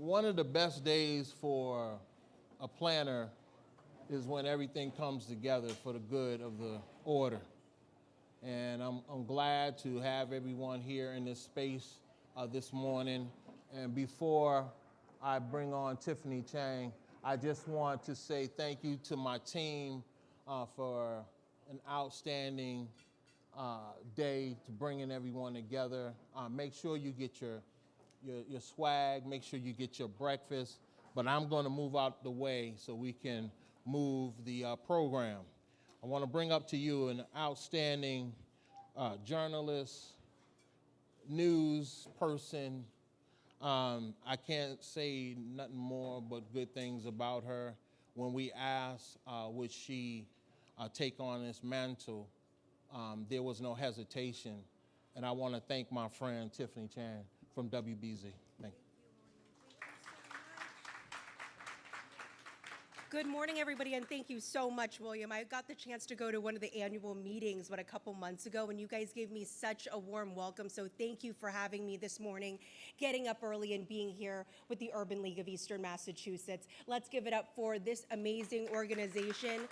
One of the best days for a planner is when everything comes together for the good of the order. And I'm glad to have everyone here in this space this morning. And before I bring on Tiffany Chang, I just want to say thank you to my team for an outstanding day to bringing everyone together. Make sure you get your swag, make sure you get your breakfast, but I'm going to move out the way so we can move the program. I want to bring up to you an outstanding journalist, news person. I can't say nothing more but good things about her. When we asked would she take on this mantle, there was no hesitation. And I want to thank my friend Tiffany Chan from WBZ. Thank you. Good morning, everybody, and thank you so much, William. I got the chance to go to one of the annual meetings, a couple months ago, and you guys gave me such a warm welcome, so thank you for having me this morning, getting up early and being here with the Urban League of Eastern Massachusetts. Let's give it up for this amazing organization.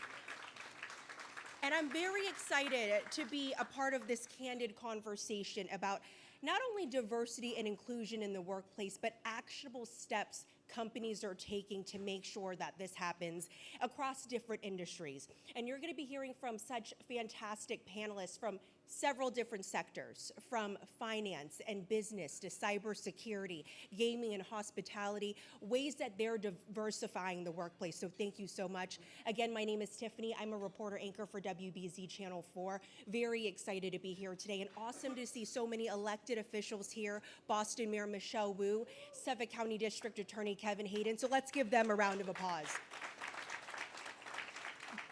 And I'm very excited to be a part of this candid conversation about not only diversity and inclusion in the workplace, but actionable steps companies are taking to make sure that this happens across different industries. And you're going to be hearing from such fantastic panelists from several different sectors, from finance and business to cybersecurity, gaming and hospitality, ways that they're diversifying the workplace. So thank you so much. Again, my name is Tiffany. I'm a reporter anchor for WBZ Channel 4. Very excited to be here today, and awesome to see so many elected officials here. Boston Mayor Michelle Wu, Suffolk County District Attorney Kevin Hayden. So let's give them a round of applause.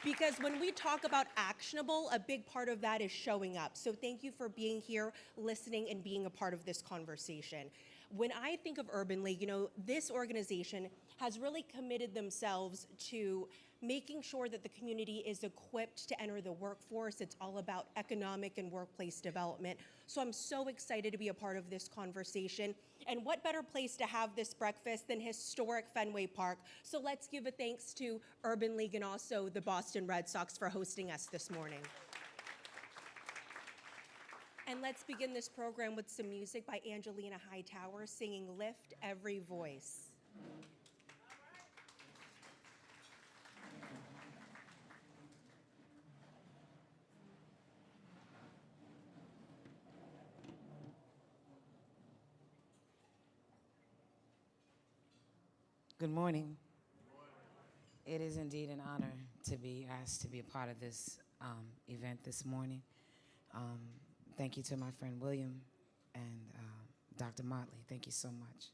Because when we talk about actionable, a big part of that is showing up. So thank you for being here, listening, and being a part of this conversation. When I think of Urban League, this organization has really committed themselves to making sure that the community is equipped to enter the workforce. It's all about economic and workplace development. So I'm so excited to be a part of this conversation. And what better place to have this breakfast than historic Fenway Park? So let's give a thanks to Urban League and also the Boston Red Sox for hosting us this morning. And let's begin this program with some music by Angelina Hightower singing Lift Every Voice. Good morning. It is indeed an honor to be asked to be a part of this event this morning. Thank you to my friend William and Dr. Motley. Thank you so much.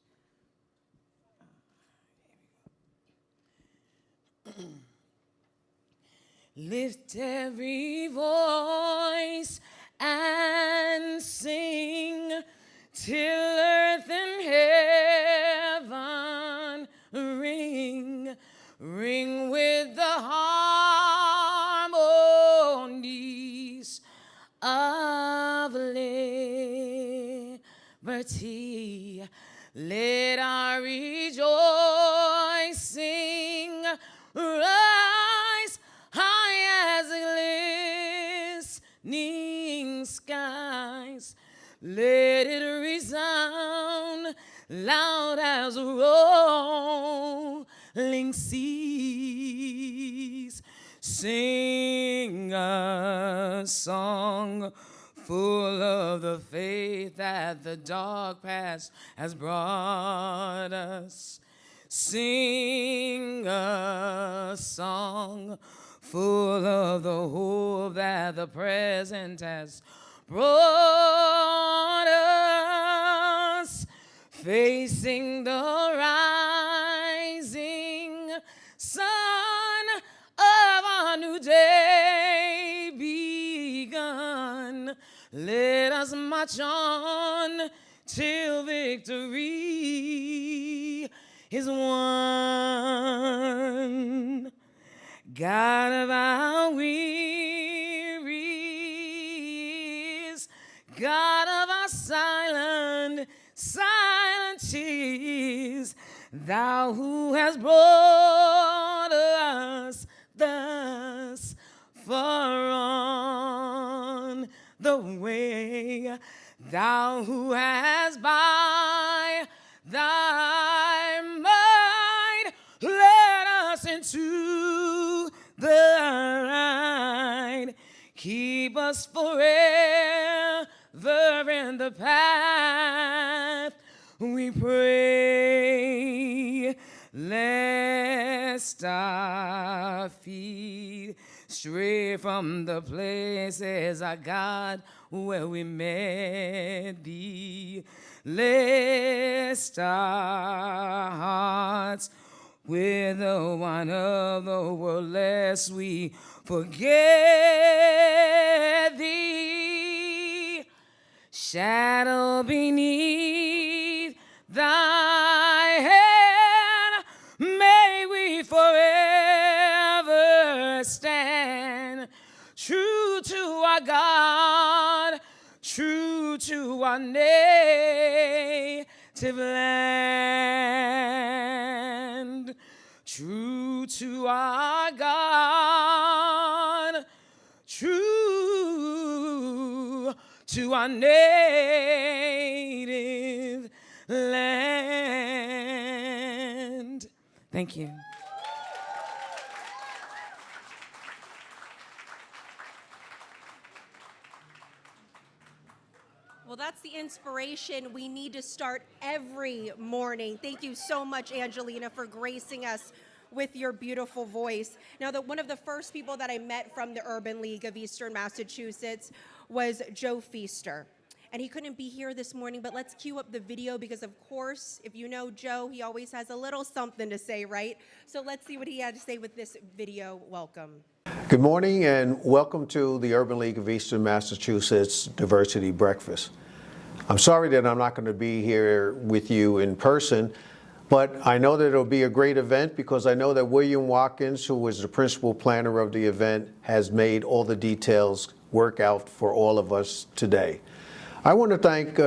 Lift every voice and sing till earth and heaven ring with the harmonies of liberty. Let our rejoicing rise high as glistening skies. Let it resound loud as rolling seas. Sing a song full of the faith that the dark past has brought us. Sing a song full of the hope that the present has brought us. Facing the rising sun of our new day begun. Let us march on till victory is won. God of our wearies, God of our silent tears, Thou who has brought us thus far on the way, thou who has by thy might led us into the light. Keep us forever in the path, we pray, lest our feet stray from the places, our God, where we met thee. Lest our hearts wither one of the world, lest we forget thee. Shadow beneath thy hand, may we forever stand, true to our God, true to our native land, true to our God, true to our native land. Thank you. Well, that's the inspiration we need to start every morning. Thank you so much, Angelina, for gracing us with your beautiful voice. Now, one of the first people that I met from the Urban League of Eastern Massachusetts was Joe Feaster. And he couldn't be here this morning, but let's cue up the video because, of course, if you know Joe, he always has a little something to say, right? So let's see what he had to say with this video. Welcome. Good morning and welcome to the Urban League of Eastern Massachusetts Diversity Breakfast. I'm sorry that I'm not going to be here with you in person, but I know that it'll be a great event because I know that William Watkins, who was the principal planner of the event, has made all the details work out for all of us today. I want to thank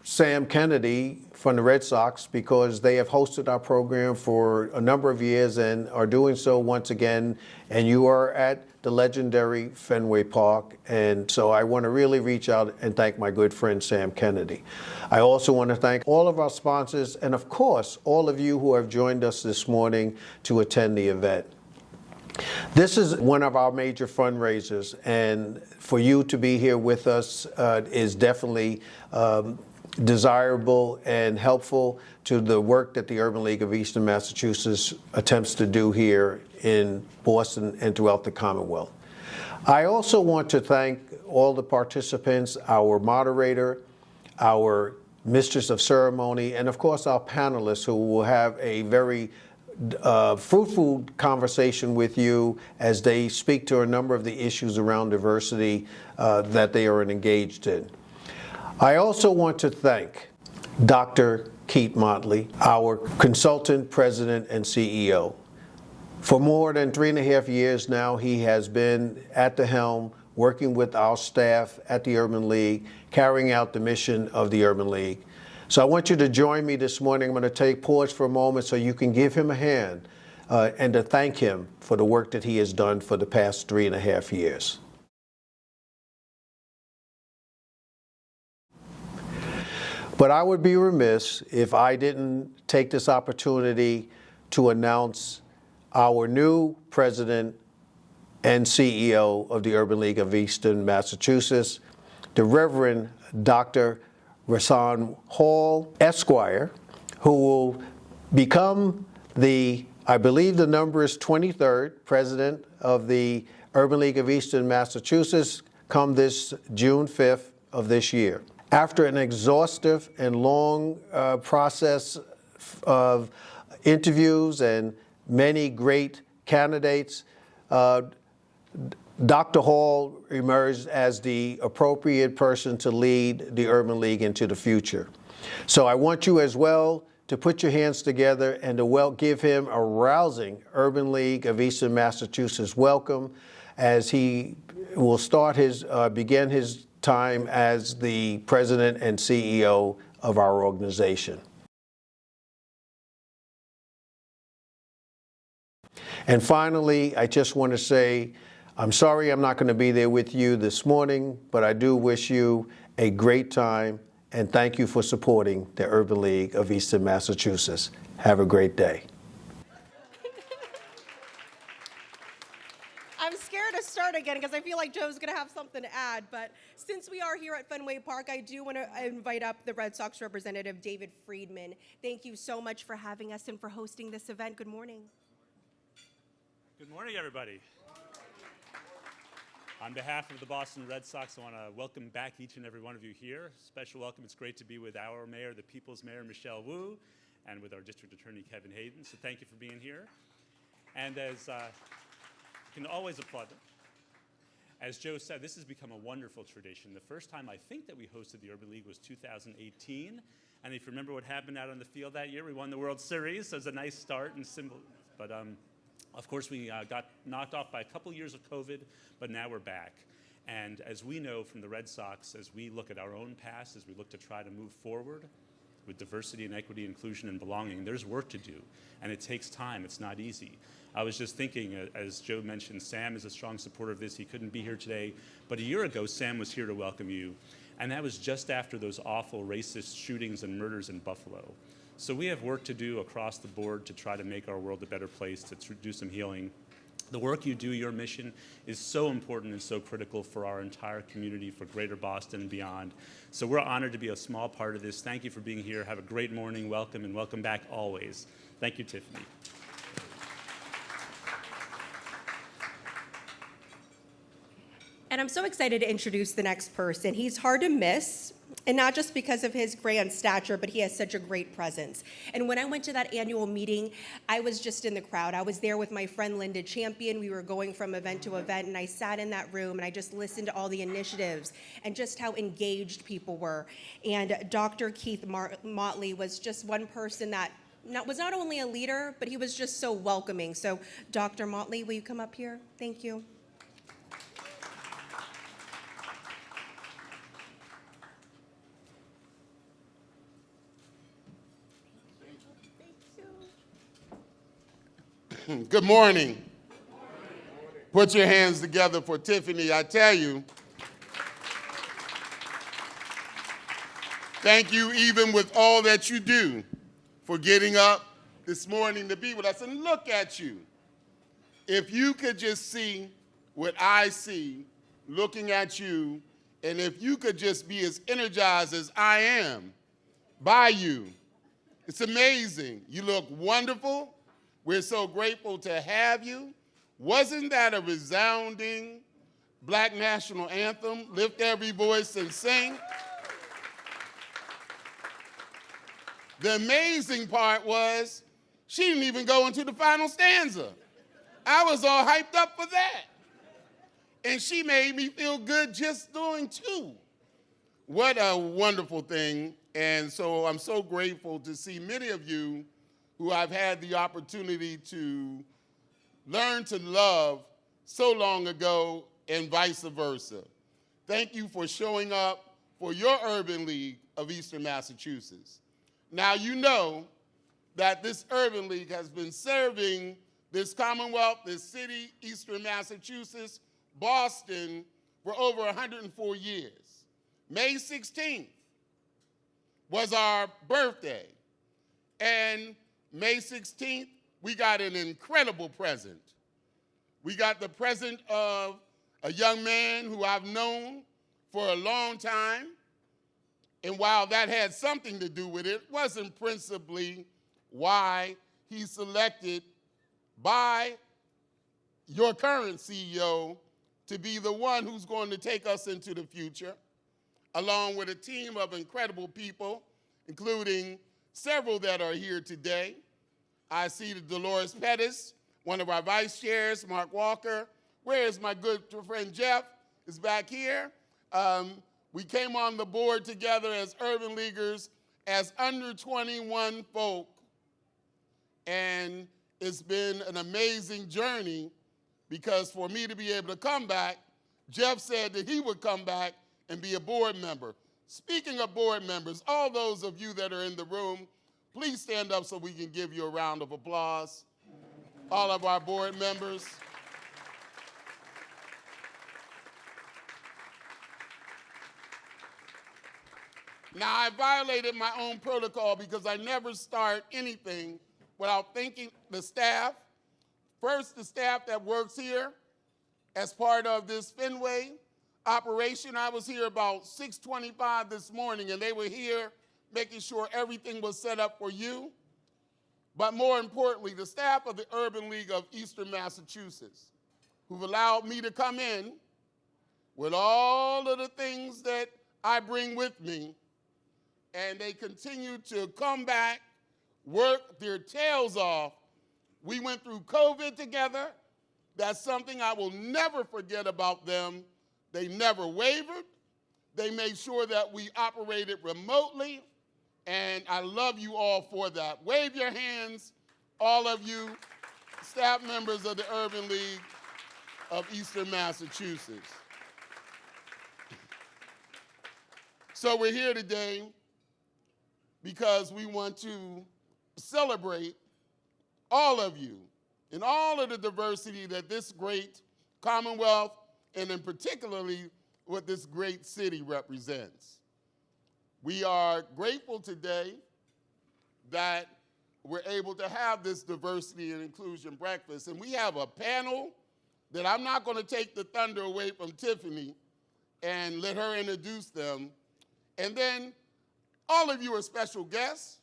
Sam Kennedy from the Red Sox because they have hosted our program for a number of years and are doing so once again. And you are at the legendary Fenway Park. And so I want to really reach out and thank my good friend Sam Kennedy. I also want to thank all of our sponsors and, of course, all of you who have joined us this morning to attend the event. This is one of our major fundraisers, and for you to be here with us is definitely desirable and helpful to the work that the Urban League of Eastern Massachusetts attempts to do here in Boston and throughout the Commonwealth. I also want to thank all the participants, our moderator, our mistress of ceremony, and of course our panelists who will have a very fruitful conversation with you as they speak to a number of the issues around diversity that they are engaged in. I also want to thank Dr. Keith Motley, our consultant, president, and CEO. For more than 3.5 years now, he has been at the helm, working with our staff at the Urban League, carrying out the mission of the Urban League. So I want you to join me this morning. I'm going to pause for a moment so you can give him a hand and to thank him for the work that he has done for the past 3.5 years. But I would be remiss if I didn't take this opportunity to announce our new president and CEO of the Urban League of Eastern Massachusetts, the Reverend Dr. Rasan Hall, Esquire, who will become I believe the number is 23rd president of the Urban League of Eastern Massachusetts come this June 5th of this year. After an exhaustive and long process of interviews and many great candidates, Dr. Hall emerged as the appropriate person to lead the Urban League into the future. So I want you as well to put your hands together and to give him a rousing Urban League of Eastern Massachusetts welcome as he will begin his time as the president and CEO of our organization. And finally, I just want to say, I'm sorry I'm not going to be there with you this morning, but I do wish you a great time, and thank you for supporting the Urban League of Eastern Massachusetts. Have a great day. I'm scared to start again because I feel like Joe's going to have something to add. But since we are here at Fenway Park, I do want to invite up the Red Sox representative, David Friedman. Thank you so much for having us and for hosting this event. Good morning. Good morning, everybody. On behalf of the Boston Red Sox, I want to welcome back each and every one of you here. Special welcome. It's great to be with our mayor, the People's Mayor, Michelle Wu, and with our district attorney, Kevin Hayden. So thank you for being here. And as you can always applaud them. As Joe said, this has become a wonderful tradition. The first time I think that we hosted the Urban League was 2018. And if you remember what happened out on the field that year, we won the World Series. So it was a nice start and symbol. But of course, we got knocked off by a couple years of COVID, but now we're back. And as we know from the Red Sox, as we look at our own past, as we look to try to move forward with diversity and equity, inclusion and belonging, there's work to do. And it takes time. It's not easy. I was just thinking, as Joe mentioned, Sam is a strong supporter of this. He couldn't be here today. But a year ago, Sam was here to welcome you. And that was just after those awful racist shootings and murders in Buffalo. So we have work to do across the board to try to make our world a better place, to do some healing. The work you do, your mission, is so important and so critical for our entire community, for Greater Boston and beyond. So we're honored to be a small part of this. Thank you for being here. Have a great morning. Welcome, and welcome back always. Thank you, Tiffany. And I'm so excited to introduce the next person. He's hard to miss, and not just because of his grand stature, but he has such a great presence. And when I went to that annual meeting, I was just in the crowd. I was there with my friend Linda Champion. We were going from event to event, and I sat in that room and I just listened to all the initiatives and just how engaged people were. And Dr. Keith Motley was just one person that was not only a leader, but he was just so welcoming. So Dr. Motley, will you come up here? Thank you. Good morning. Put your hands together for Tiffany. I tell you, thank you even with all that you do for getting up this morning to be with us. And look at you. If you could just see what I see looking at you, and if you could just be as energized as I am by you, it's amazing. You look wonderful. We're so grateful to have you. Wasn't that a resounding Black national anthem? Lift every voice and sing. The amazing part was she didn't even go into the final stanza. I was all hyped up for that. And she made me feel good just doing two. What a wonderful thing. And so I'm so grateful to see many of you who I've had the opportunity to learn to love so long ago, and vice versa. Thank you for showing up for your Urban League of Eastern Massachusetts. Now you know that this Urban League has been serving this Commonwealth, this city, Eastern Massachusetts, Boston, for over 104 years. May 16th was our birthday, and May 16th, we got an incredible present. We got the present of a young man who I've known for a long time. And while that had something to do with it, wasn't principally why he's selected by your current CEO to be the one who's going to take us into the future, along with a team of incredible people, including several that are here today. I see the Dolores Pettis, one of our vice chairs, Mark Walker. Where is my good friend Jeff? Is back here. We came on the board together as Urban Leaguers, as under 21 folk. And it's been an amazing journey, because for me to be able to come back, Jeff said that he would come back and be a board member. Speaking of board members, all those of you that are in the room, please stand up so we can give you a round of applause. all of our board members. Now, I violated my own protocol because I never start anything without thanking the staff. First, the staff that works here as part of this Fenway operation. I was here about 6:25 this morning, and they were here making sure everything was set up for you. But more importantly, the staff of the Urban League of Eastern Massachusetts, who've allowed me to come in with all of the things that I bring with me, and they continue to come back, work their tails off. We went through COVID together. That's something I will never forget about them. They never wavered. They made sure that we operated remotely, and I love you all for that. Wave your hands, all of you staff members of the Urban League of Eastern Massachusetts. So we're here today because we want to celebrate all of you and all of the diversity that this great Commonwealth, and in particularly what this great city represents. We are grateful today that we're able to have this diversity and inclusion breakfast. And we have a panel that I'm not going to take the thunder away from Tiffany and let her introduce them. And then all of you are special guests.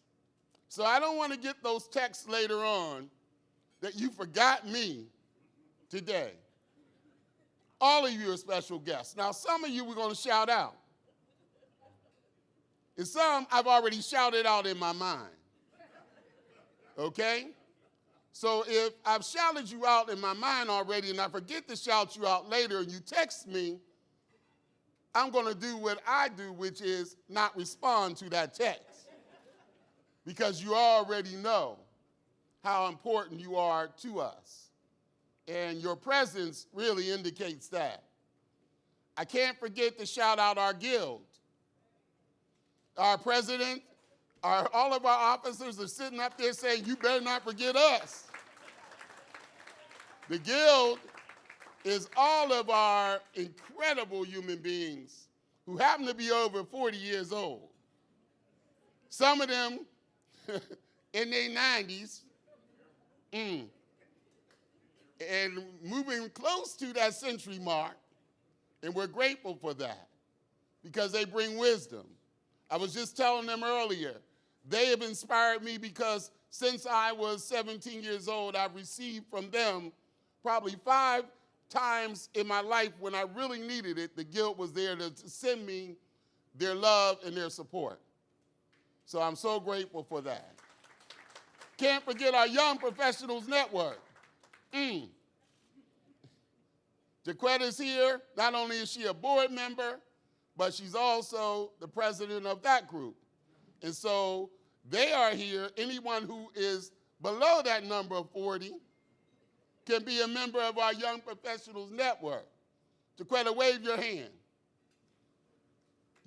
So I don't want to get those texts later on that you forgot me today. All of you are special guests. Now, some of you we're going to shout out. And some I've already shouted out in my mind. Okay? So if I've shouted you out in my mind already and I forget to shout you out later and you text me, I'm going to do what I do, which is not respond to that text. Because you already know how important you are to us. And your presence really indicates that. I can't forget to shout out our guild. Our president, all of our officers are sitting up there saying, you better not forget us. The guild is all of our incredible human beings who happen to be over 40 years old. Some of them in their 90s, and moving close to that century mark, and we're grateful for that because they bring wisdom. I was just telling them earlier, they have inspired me because since I was 17 years old, I've received from them probably 5 times in my life when I really needed it. The guild was there to send me their love and their support. So I'm so grateful for that. Can't forget our Young Professionals Network. Jaquetta's here. Not only is she a board member, but she's also the president of that group. And so they are here. Anyone who is below that number of 40 can be a member of our Young Professionals Network. Jaquetta, wave your hand.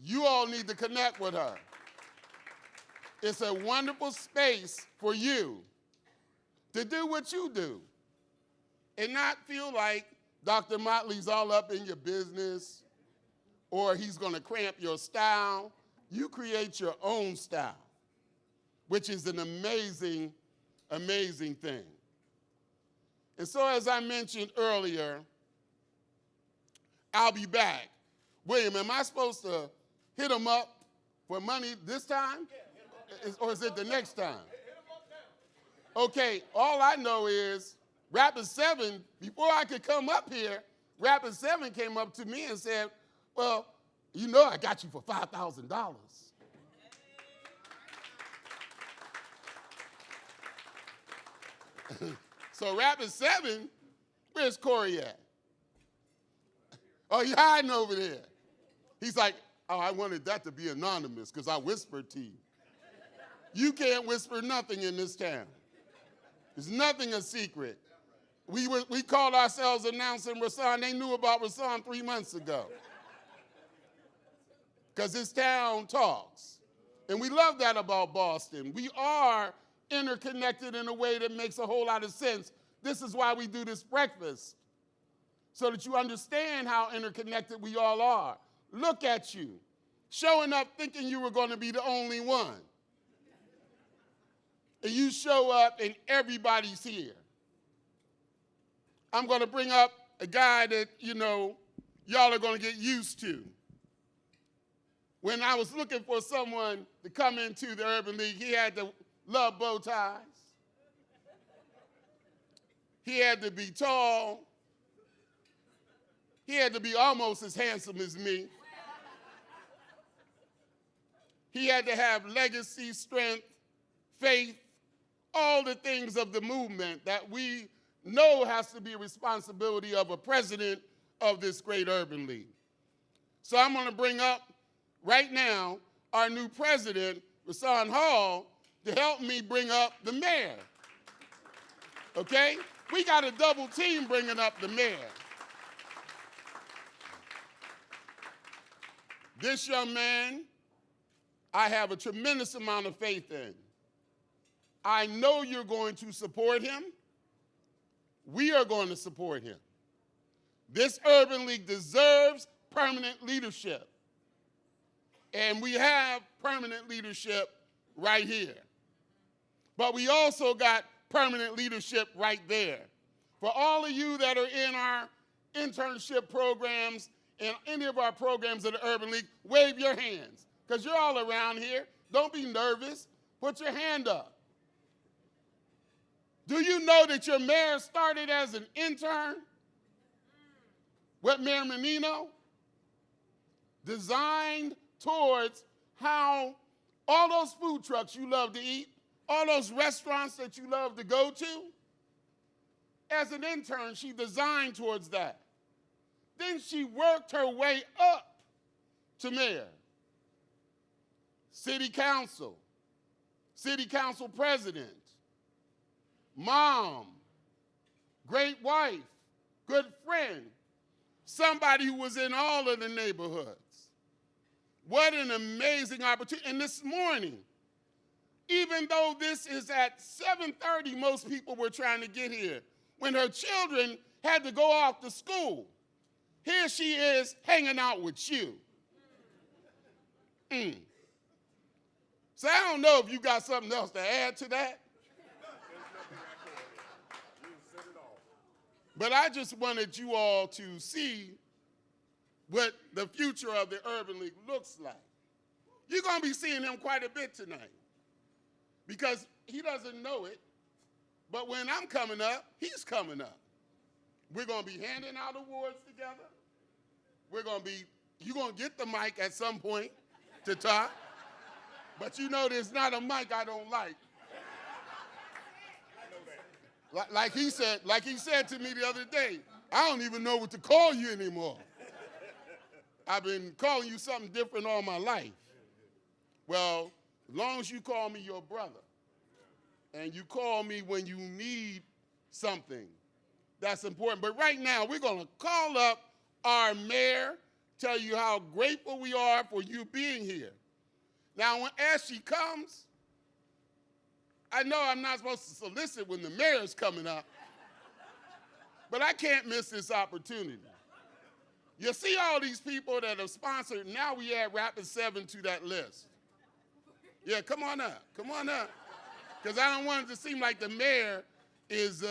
You all need to connect with her. It's a wonderful space for you to do what you do and not feel like Dr. Motley's all up in your business or he's going to cramp your style. You create your own style, which is an amazing, amazing thing. And so as I mentioned earlier, I'll be back. William, am I supposed to hit him up for money this time? Or is it the next time? Okay, all I know is Rapid 7, before I could come up here, Rapid 7 came up to me and said, well, you know I got you for $5,000. So Rapid 7, where's Corey at? Oh, he's hiding over there. He's like, oh, I wanted that to be anonymous because I whispered to you. You can't whisper nothing in this town. There's nothing a secret. We called ourselves announcing Rasan. They knew about Rasan 3 months ago. Because this town talks. And we love that about Boston. We are interconnected in a way that makes a whole lot of sense This is why we do this breakfast, so that you understand how interconnected we all are. Look at you, showing up thinking you were going to be the only one. And you show up and everybody's here. I'm going to bring up a guy that, y'all are going to get used to. When I was looking for someone to come into the Urban League, he had to love bow ties. He had to be tall. He had to be almost as handsome as me. He had to have legacy, strength, faith, all the things of the movement that we know has to be a responsibility of a president of this great Urban League. So I'm going to bring up right now our new president, Rasan Hall, to help me bring up the mayor. Okay? We got a double team bringing up the mayor. This young man, I have a tremendous amount of faith in. I know you're going to support him. We are going to support him. This Urban League deserves permanent leadership. And we have permanent leadership right here. But we also got permanent leadership right there. For all of you that are in our internship programs and any of our programs of the Urban League, wave your hands, because you're all around here. Don't be nervous. Put your hand up. Do you know that your mayor started as an intern with Mayor Menino? Designed towards how all those food trucks you love to eat, all those restaurants that you love to go to, as an intern, she designed towards that. Then she worked her way up to mayor, city council president, mom, great wife, good friend, somebody who was in all of the neighborhoods. What an amazing opportunity. And this morning, even though this is at 7:30, most people were trying to get here, when her children had to go off to school, here she is hanging out with you. So I don't know if you got something else to add to that. But I just wanted you all to see what the future of the Urban League looks like. You're going to be seeing him quite a bit tonight, because he doesn't know it, but when I'm coming up, he's coming up. We're going to be handing out awards together. You're going to get the mic at some point to talk, but there's not a mic I don't like. Like he said to me the other day, I don't even know what to call you anymore. I've been calling you something different all my life. Well, as long as you call me your brother, and you call me when you need something, that's important. But right now, we're going to call up our mayor, tell you how grateful we are for you being here. Now, as she comes, I know I'm not supposed to solicit when the mayor's coming up, but I can't miss this opportunity. You see all these people that have sponsored, now we add Rapid 7 to that list. Yeah, come on up, because I don't want it to seem like the mayor is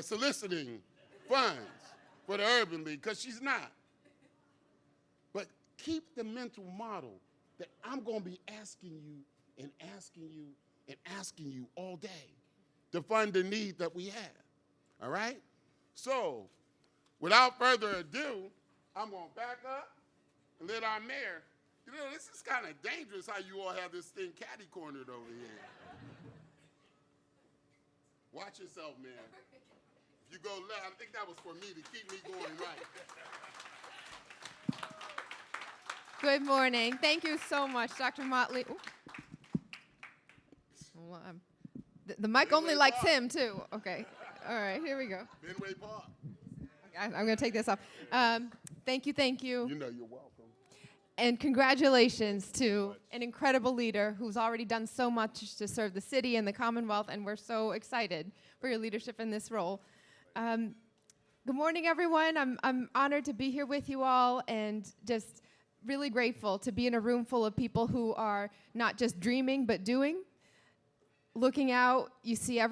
soliciting funds for the Urban League, because she's not. But keep the mental model that I'm going to be asking you and asking you and asking you all day to fund the need that we have, all right? So, without further ado, I'm going to back up and let our mayor, this is kind of dangerous how you all have this thing catty-cornered over here. Watch yourself, man. If you go left, I think that was for me to keep me going right. Good morning. Thank you so much, Dr. Motley. Ooh. Well, the mic only likes him, too. Okay. All right, here we go. Fenway Park. I'm going to take this off. Thank you. You know you're welcome. And congratulations to an incredible leader who's already done so much to serve the city and the Commonwealth, and we're so excited for your leadership in this role. Good morning, everyone. I'm honored to be here with you all and just really grateful to be in a room full of people who are not just dreaming, but doing. Looking out, you see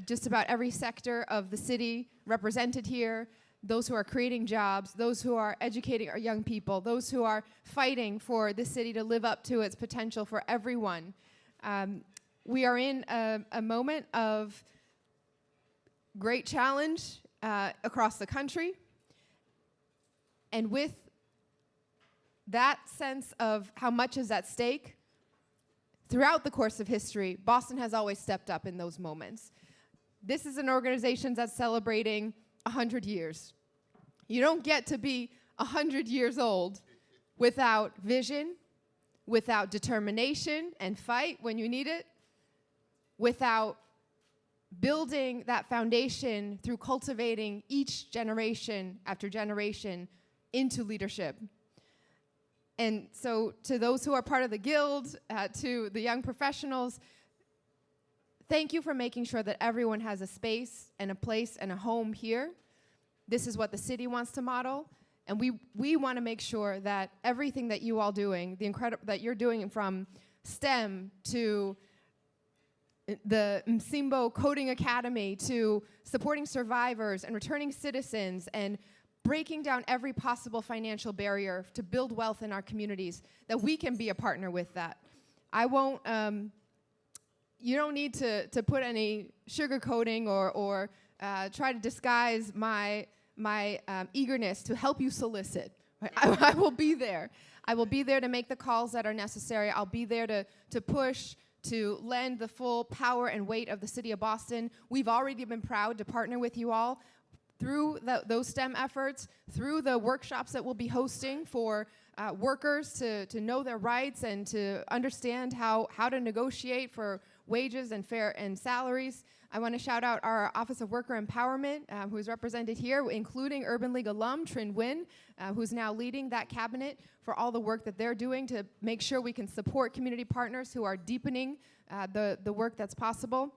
just about every sector of the city represented here. Those who are creating jobs, those who are educating our young people, those who are fighting for the city to live up to its potential for everyone. We are in a moment of great challenge across the country. And with that sense of how much is at stake, throughout the course of history, Boston has always stepped up in those moments. This is an organization that's celebrating 100 years. You don't get to be 100 years old without vision, without determination and fight when you need it, without building that foundation through cultivating each generation after generation into leadership. And so to those who are part of the Guild, to the young professionals, thank you for making sure that everyone has a space and a place and a home here. This is what the city wants to model, and we want to make sure that everything that you all doing, that you're doing from STEM to the Msimbo Coding Academy to supporting survivors and returning citizens and breaking down every possible financial barrier to build wealth in our communities, that we can be a partner with that. I won't, you don't need to put any sugarcoating or try to disguise my eagerness to help you solicit. Right? I will be there. I will be there to make the calls that are necessary. I'll be there to push, to lend the full power and weight of the city of Boston. We've already been proud to partner with you all through those STEM efforts, through the workshops that we'll be hosting for workers to know their rights and to understand how to negotiate for wages and salaries. I want to shout out our Office of Worker Empowerment, who is represented here, including Urban League alum Trin Nguyen, who's now leading that cabinet, for all the work that they're doing to make sure we can support community partners who are deepening the work that's possible.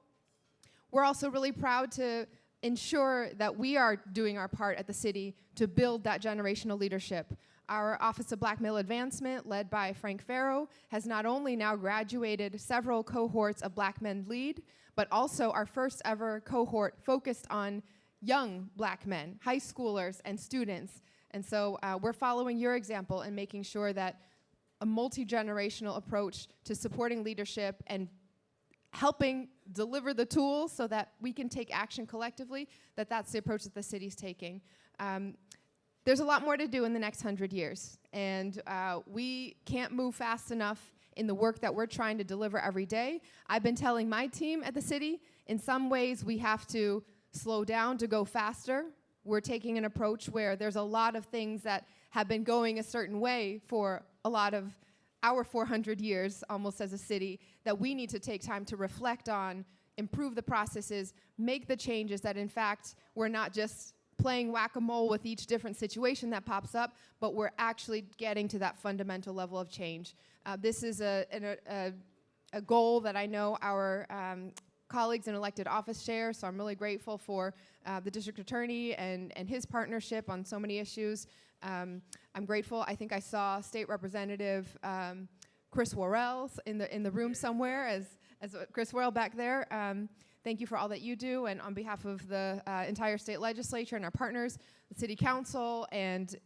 We're also really proud to ensure that we are doing our part at the city to build that generational leadership. Our Office of Black Male Advancement, led by Frank Farrow, has not only now graduated several cohorts of Black Men Lead, but also our first ever cohort focused on young Black men, high schoolers and students. And so we're following your example and making sure that a multi-generational approach to supporting leadership and helping deliver the tools so that we can take action collectively, that's the approach that the city's taking. There's a lot more to do in the next 100 years, and we can't move fast enough in the work that we're trying to deliver every day. I've been telling my team at the city, in some ways we have to slow down to go faster. We're taking an approach where there's a lot of things that have been going a certain way for a lot of our 400 years almost as a city, that we need to take time to reflect on, improve the processes, make the changes that in fact we're not just playing whack-a-mole with each different situation that pops up, but we're actually getting to that fundamental level of change. This is a goal that I know our colleagues in elected office share, so I'm really grateful for the district attorney and his partnership on so many issues. I'm grateful. I think I saw State Representative Chris Worrell in the room somewhere, as Chris Worrell back there. Thank you for all that you do, and on behalf of the entire state legislature and our partners, the city council, and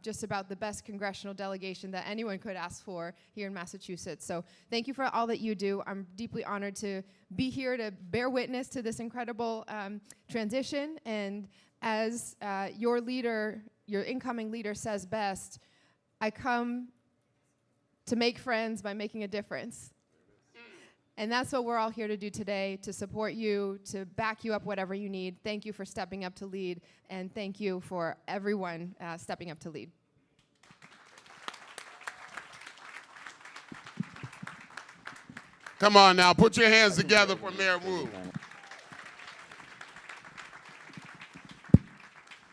just about the best congressional delegation that anyone could ask for here in Massachusetts. So thank you for all that you do. I'm deeply honored to be here to bear witness to this incredible transition, and as your leader, your incoming leader says best, I come to make friends by making a difference. And that's what we're all here to do today, to support you, to back you up whatever you need. Thank you for stepping up to lead, and thank you for everyone stepping up to lead. Come on now, put your hands together for Mayor Wu.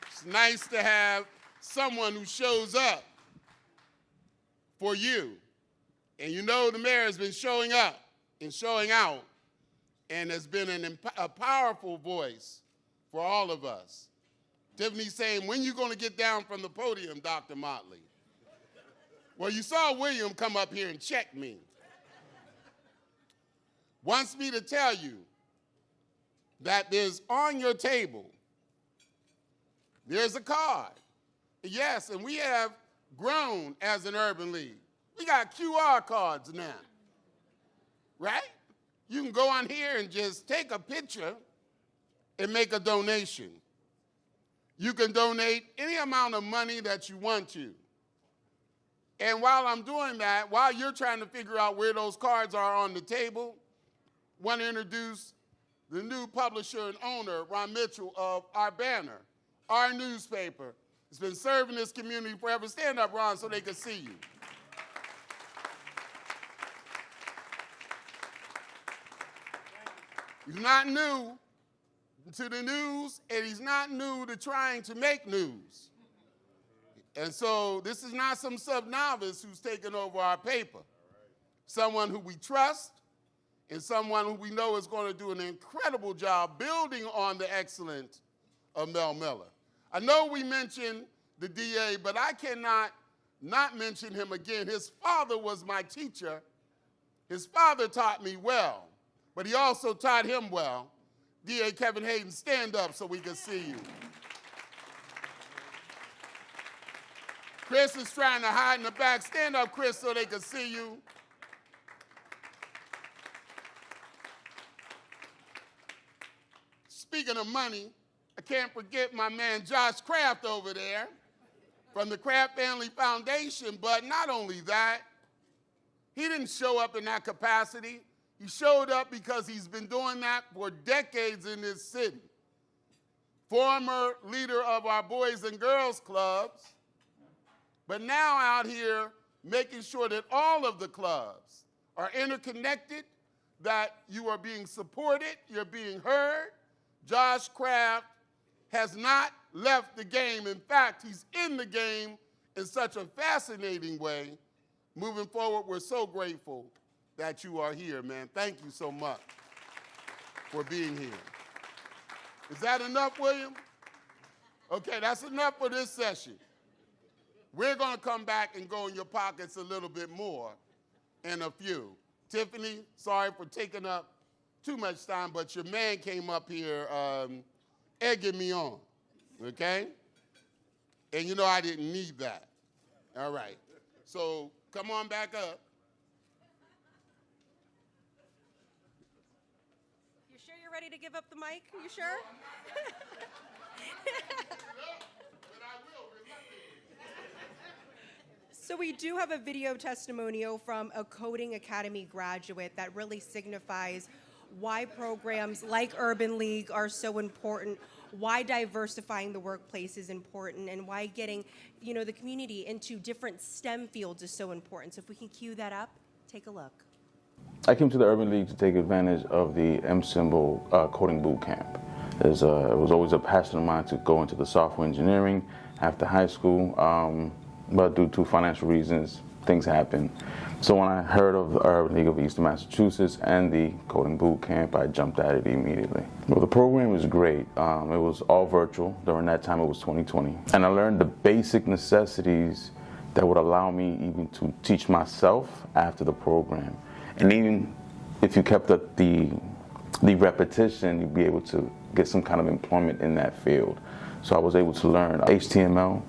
It's nice to have someone who shows up for you. And you know the mayor has been showing up and showing out and has been a powerful voice for all of us. Tiffany's saying, when you going to get down from the podium, Dr. Motley? Well, you saw William come up here and check me. Wants me to tell you that there's on your table, there's a card. Yes, and we have grown as an urban league. We got QR cards now, right? You can go on here and just take a picture and make a donation. You can donate any amount of money that you want to. And while I'm doing that, while you're trying to figure out where those cards are on the table, I want to introduce the new publisher and owner, Ron Mitchell, of our banner, our newspaper. It's been serving this community forever. Stand up, Ron, so they can see you. He's not new to the news, and he's not new to trying to make news. And so this is not some sub-novice who's taken over our paper. Someone who we trust and someone who we know is going to do an incredible job building on the excellence of Mel Miller. I know we mentioned the DA, but I cannot not mention him again. His father was my teacher. His father taught me well, but he also taught him well. DA Kevin Hayden, stand up so we can see you. Chris is trying to hide in the back. Stand up, Chris, so they can see you. Speaking of money, I can't forget my man Josh Kraft over there from the Kraft Family Foundation, but not only that, he didn't show up in that capacity. He showed up because he's been doing that for decades in this city. Former leader of our Boys and Girls Clubs, but now out here making sure that all of the clubs are interconnected, that you are being supported, you're being heard. Josh Kraft has not left the game. In fact, he's in the game in such a fascinating way. Moving forward, we're so grateful that you are here, man. Thank you so much for being here. Is that enough, William? Okay, that's enough for this session. We're going to come back and go in your pockets a little bit more in a few. Tiffany, sorry for taking up too much time, but your man came up here egging me on, okay? And you know I didn't need that. All right. So come on back up. You sure you're ready to give up the mic? You sure? So we do have a video testimonial from a Coding Academy graduate that really signifies why programs like Urban League are so important, why diversifying the workplace is important, and why getting, the community into different STEM fields is so important. So if we can cue that up, take a look. I came to the Urban League to take advantage of the M-Symbol coding boot camp. It was always a passion of mine to go into the software engineering after high school, but due to financial reasons, things happened. So when I heard of the Urban League of Eastern Massachusetts and the coding boot camp, I jumped at it immediately. Well, the program was great. It was all virtual. During that time, it was 2020. And I learned the basic necessities that would allow me even to teach myself after the program. And even if you kept up the repetition, you'd be able to get some kind of employment in that field. So I was able to learn HTML,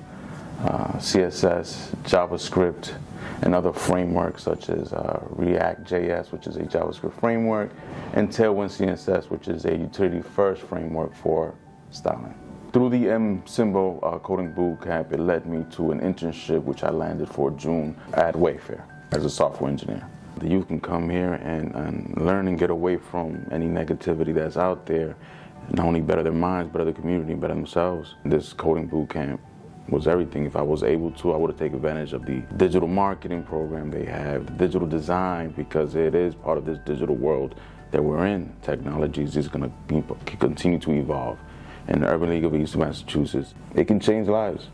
CSS, JavaScript, and other frameworks such as React.js, which is a JavaScript framework, and Tailwind CSS, which is a utility-first framework for styling. Through the M-Symbol coding boot camp, it led me to an internship which I landed for June at Wayfair as a software engineer. The youth can come here and learn and get away from any negativity that's out there, not only better their minds, better the community, better themselves. This coding boot camp was everything. If I was able to, I would have taken advantage of the digital marketing program they have, the digital design, because it is part of this digital world that we're in. Technology is just going to continue to evolve. And the Urban League of Eastern Massachusetts, it can change lives.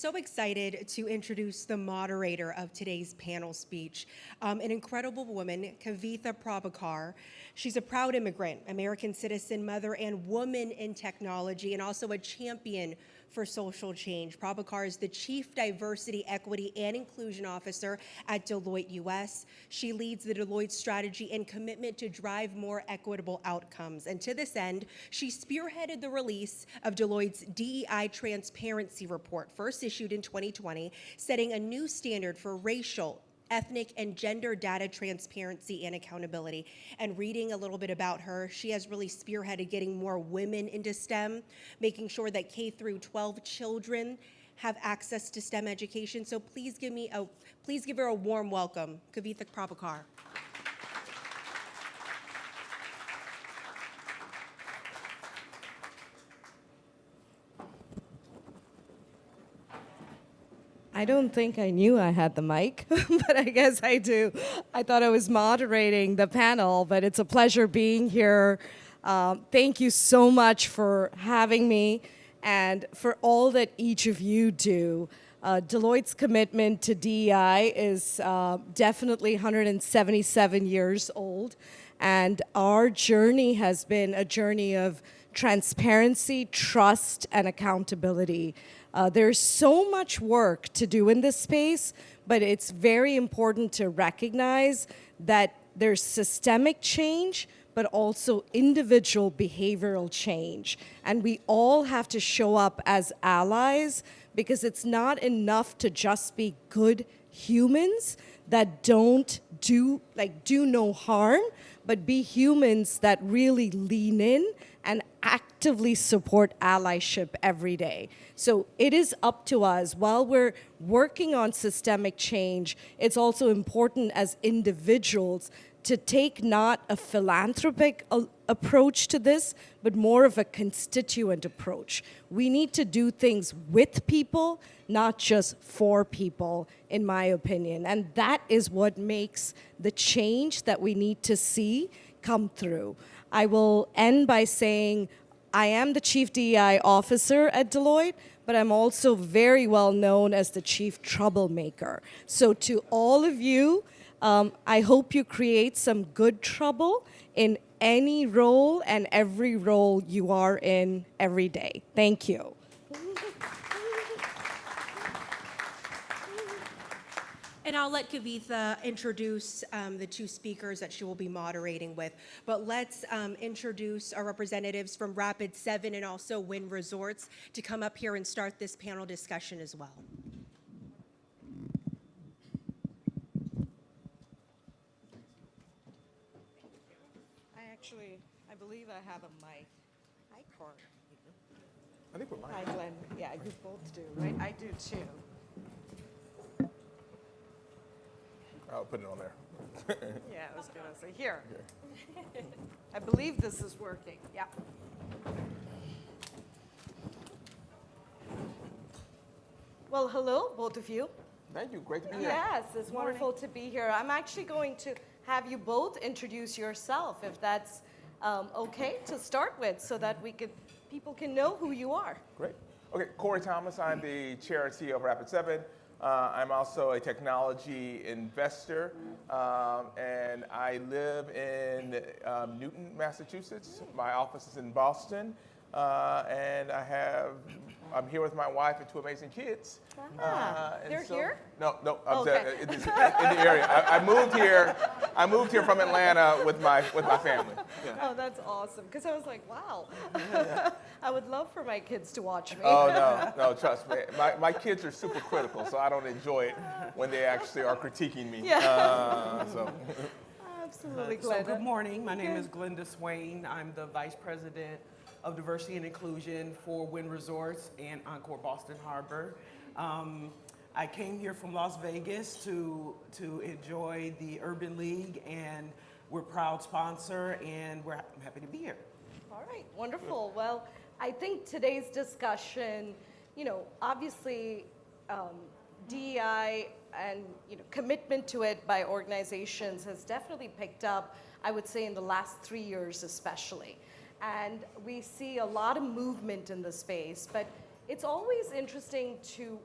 so excited to introduce the moderator of today's panel speech, an incredible woman, Kavitha Prabhakar. She's a proud immigrant, American citizen, mother, and woman in technology, and also a champion for social change. Prabhakar is the Chief Diversity, Equity, and Inclusion Officer at Deloitte US. She leads the Deloitte strategy and commitment to drive more equitable outcomes. And to this end, she spearheaded the release of Deloitte's DEI Transparency Report, first issued in 2020, setting a new standard for racial, ethnic, and gender data transparency and accountability. And reading a little bit about her, she has really spearheaded getting more women into STEM, making sure that K through 12 children have access to STEM education. So please give her a warm welcome, Kavitha Prabhakar. I don't think I knew I had the mic, but I guess I do. I thought I was moderating the panel, but it's a pleasure being here. Thank you so much for having me and for all that each of you do. Deloitte's commitment to DEI is definitely 177 years old, and our journey has been a journey of transparency, trust, and accountability. There's so much work to do in this space, but it's very important to recognize that there's systemic change, but also individual behavioral change. And we all have to show up as allies, because it's not enough to just be good humans that don't do no harm, but be humans that really lean in and actively support allyship every day. So it is up to us. While we're working on systemic change, it's also important as individuals to take not a philanthropic approach to this, but more of a constituent approach. We need to do things with people, not just for people, in my opinion. And that is what makes the change that we need to see come through. I will end by saying I am the Chief DEI Officer at Deloitte, but I'm also very well known as the Chief Troublemaker. So to all of you, I hope you create some good trouble in any role and every role you are in every day. Thank you. And I'll let Kavitha introduce the two speakers that she will be moderating with. But let's introduce our representatives from Rapid 7 and also Wynn Resorts to come up here and start this panel discussion as well. I believe I have a mic. Hi, Court. I think we're live. Hi, Glenn. Yeah, you both do, right? I do too. I'll put it on there. Yeah, I was going to say, here. I believe this is working. Yeah. Well, hello, both of you. Thank you. Great to be here. Yes, it's wonderful to be here. I'm actually going to have you both introduce yourself, if that's okay to start with, so that people can know who you are. Great. Okay, Corey Thomas. I'm the chair and CEO of Rapid 7. I'm also a technology investor, and I live in Newton, Massachusetts. My office is in Boston, and I'm here with my wife and two amazing kids. They're here? No, Okay. It's in the area. I moved here from Atlanta with my family. Yeah. Oh, that's awesome. Because I was like, wow. I would love for my kids to watch me. Oh, no, trust me. My kids are super critical, so I don't enjoy it when they actually are critiquing me. Yeah. So Absolutely, Glenda. good morning. My name is Glenda Swain. I'm the Vice President of Diversity and Inclusion for Wynn Resorts and Encore Boston Harbor. I came here from Las Vegas to enjoy the Urban League, and we're a proud sponsor, and I'm happy to be here. All right, wonderful. Well, I think today's discussion, obviously DEI and commitment to it by organizations has definitely picked up, I would say, in the last 3 years especially. And we see a lot of movement in the space, but it's always interesting to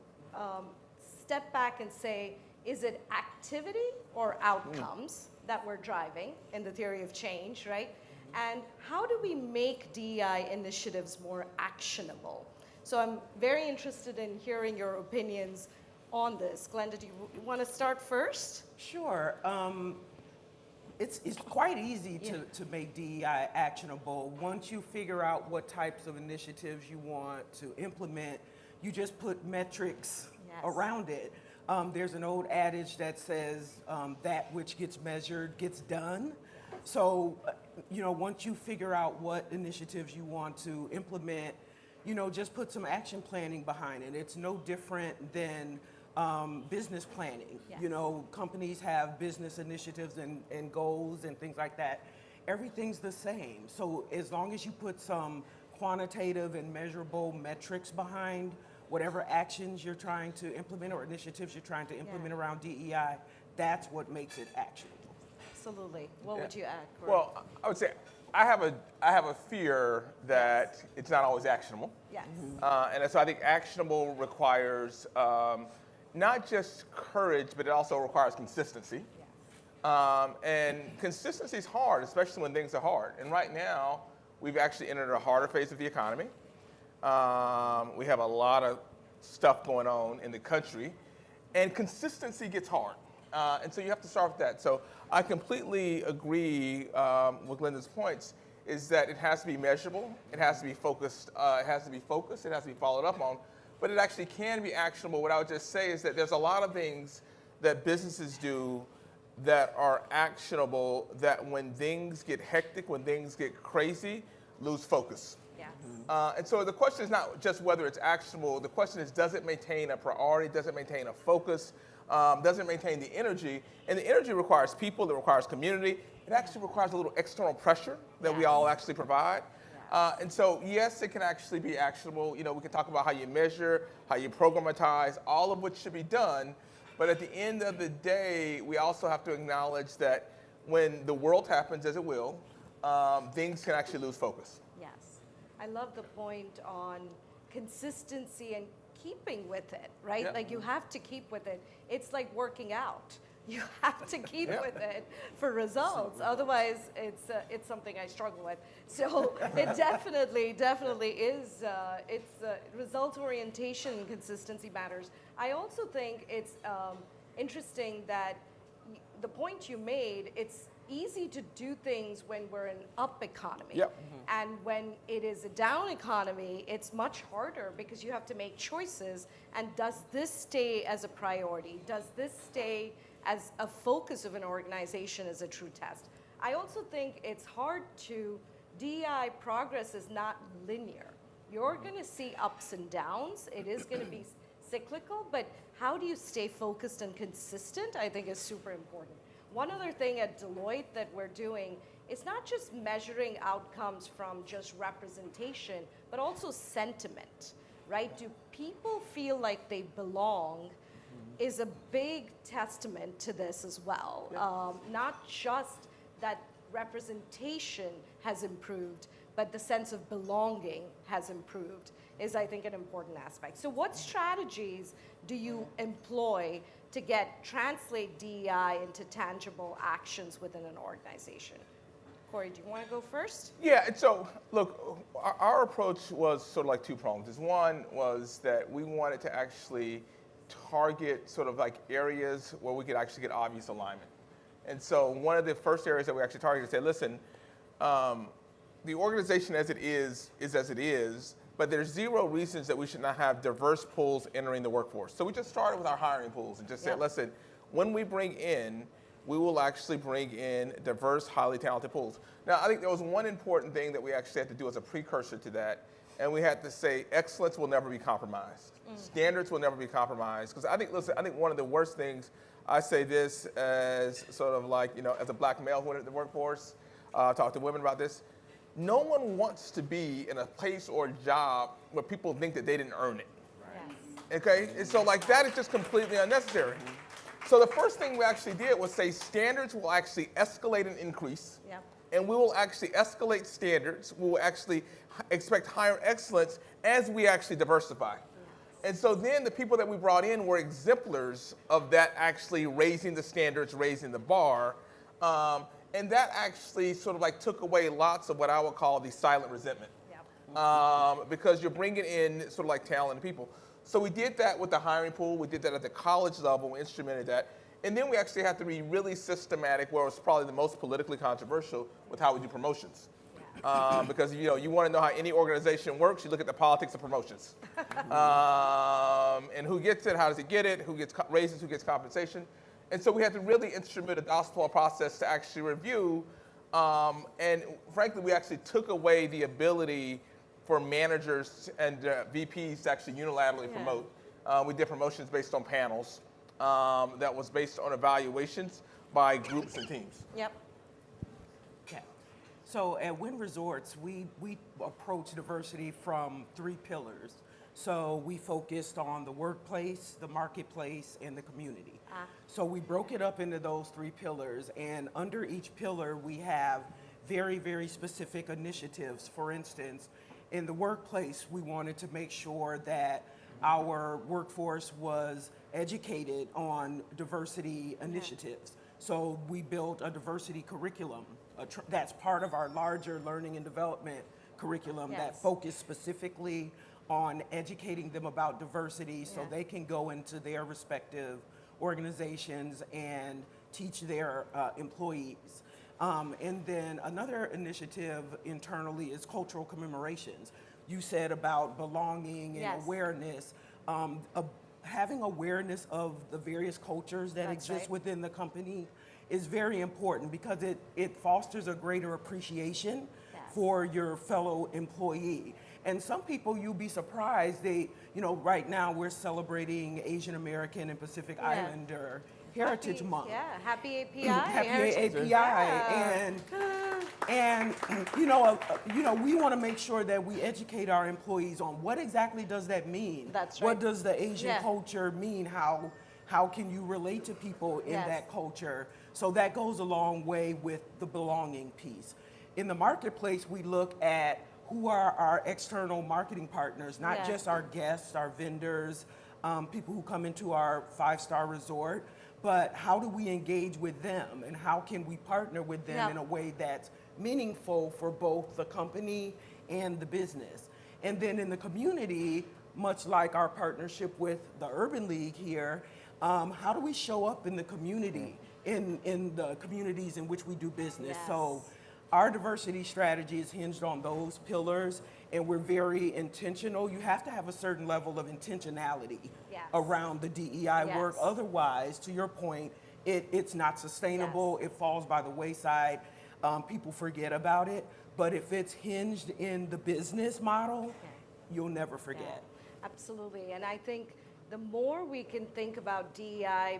step back and say, is it activity or outcomes that we're driving in the theory of change, right? And how do we make DEI initiatives more actionable? So I'm very interested in hearing your opinions on this. Glenda, do you want to start first? Sure. It's quite easy to make DEI actionable. Once you figure out what types of initiatives you want to implement, you just put metrics around it. There's an old adage that says that which gets measured gets done. So, once you figure out what initiatives you want to implement, just put some action planning behind it. It's no different than business planning. Yes. Companies have business initiatives and goals and things like that. Everything's the same. So as long as you put some quantitative and measurable metrics behind whatever actions you're trying to implement or initiatives you're trying to implement around DEI, that's what makes it actionable. Absolutely. What would you add, Corey? Well, I would say I have a fear that it's not always actionable. Yes. And so I think actionable requires not just courage, but it also requires consistency. And consistency is hard, especially when things are hard. And right now, we've actually entered a harder phase of the economy. We have a lot of stuff going on in the country, and consistency gets hard. And so you have to start with that. So I completely agree with Glenda's points, is that it has to be measurable, it has to be focused, it has to be followed up on, but it actually can be actionable. What I would just say is that there's a lot of things that businesses do that are actionable, that when things get hectic, when things get crazy, lose focus. And so the question is not just whether it's actionable, the question is, does it maintain a priority, does it maintain a focus, does it maintain the energy? And the energy requires people, it requires community, it actually requires a little external pressure that we all actually provide. And so, yes, it can actually be actionable. We can talk about how you measure, how you programatize, all of which should be done. But at the end of the day, we also have to acknowledge that when the world happens, as it will, things can actually lose focus. Yes. I love the point on consistency and keeping with it, right? Yeah. Like you have to keep with it. It's like working out. You have to keep with it for results. Otherwise, it's something I struggle with. So it definitely is. It's result orientation and consistency matters. I also think it's interesting that the point you made. It's easy to do things when we're in up economy. Yep. And when it is a down economy, it's much harder because you have to make choices. And does this stay as a priority? Does this stay as a focus of an organization as a true test? I also think it's hard to, DEI progress is not linear. You're gonna see ups and downs. It is gonna be cyclical, but how do you stay focused and consistent, I think is super important. One other thing at Deloitte that we're doing is not just measuring outcomes from just representation, but also sentiment, right? Do people feel like they belong is a big testament to this as well. Not just that representation has improved, but the sense of belonging has improved is, I think, an important aspect. So what strategies do you employ to translate DEI into tangible actions within an organization? Corey, do you want to go first? Yeah, and so look, our approach was sort of like two prongs. One was that we wanted to actually target sort of like areas where we could actually get obvious alignment. And so one of the first areas that we actually targeted said, listen, the organization as it is as it is, but there's zero reasons that we should not have diverse pools entering the workforce. So we just started with our hiring pools and just said, listen, when we bring in, we will actually bring in diverse, highly talented pools. Now, I think there was one important thing that we actually had to do as a precursor to that, and we had to say excellence will never be compromised. Standards will never be compromised. Because I think, listen, I think one of the worst things, I say this as sort of like, as a black male who went into the workforce, talk to women about this, no one wants to be in a place or job where people think that they didn't earn it. Right. Okay? And so like that is just completely unnecessary. So the first thing we actually did was say standards will actually escalate and increase. Yep. And we will actually escalate standards. We will actually expect higher excellence as we actually diversify. And so then the people that we brought in were exemplars of that, actually raising the standards, raising the bar. And that actually sort of like took away lots of what I would call the silent resentment. Because you're bringing in sort of like talented people. So we did that with the hiring pool. We did that at the college level. We instrumented that. And then we actually had to be really systematic, where it was probably the most politically controversial, with how we do promotions. Because you want to know how any organization works, you look at the politics of promotions. And who gets it, how does it get it, who gets raises, who gets compensation. And so we had to really instrument a gospel process to actually review. And frankly, we actually took away the ability for managers and VPs to actually unilaterally promote. We did promotions based on panels that was based on evaluations by groups and teams. Yep. Okay. So at Wynn Resorts, we approach diversity from 3 pillars. So we focused on the workplace, the marketplace, and the community. So we broke it up into those 3 pillars, and under each pillar we have very, very specific initiatives. For instance, in the workplace, we wanted to make sure that our workforce was educated on diversity initiatives. So we built a diversity curriculum that's part of our larger learning and development curriculum that focused specifically on educating them about diversity so they can go into their respective organizations and teach their employees. And then another initiative internally is cultural commemorations. You said about belonging and awareness. Having awareness of the various cultures that exist within the company is very important, because it fosters a greater appreciation for your fellow employee. And some people, you'll be surprised, right now we're celebrating Asian American and Pacific Islander Heritage Month. Yeah, happy API. Happy API. And we want to make sure that we educate our employees on what exactly does that mean. That's right. What does the Asian culture mean? How can you relate to people in that culture? So that goes a long way with the belonging piece. In the marketplace, we look at who are our external marketing partners, not just our guests, our vendors, people who come into our 5-star resort, but how do we engage with them, and how can we partner with them in a way that's meaningful for both the company and the business. And then in the community, much like our partnership with the Urban League here, how do we show up in the community, in the communities in which we do business? So our diversity strategy is hinged on those pillars, and we're very intentional. You have to have a certain level of intentionality around the DEI work. Otherwise, to your point, it's not sustainable. It falls by the wayside. People forget about it. But if it's hinged in the business model, you'll never forget. Absolutely. And I think the more we can think about DEI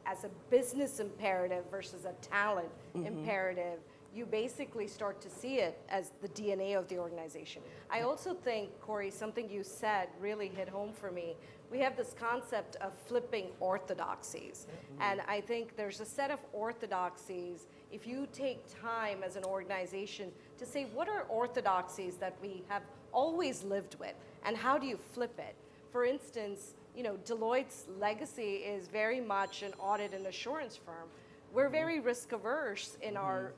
as a business imperative versus a talent imperative, you basically start to see it as the DNA of the organization. I also think, Corey, something you said really hit home for me. We have this concept of flipping orthodoxies. And I think there's a set of orthodoxies. If you take time as an organization to say, what are orthodoxies that we have always lived with, and how do you flip it? For instance, Deloitte's legacy is very much an audit and assurance firm. We're very risk averse in our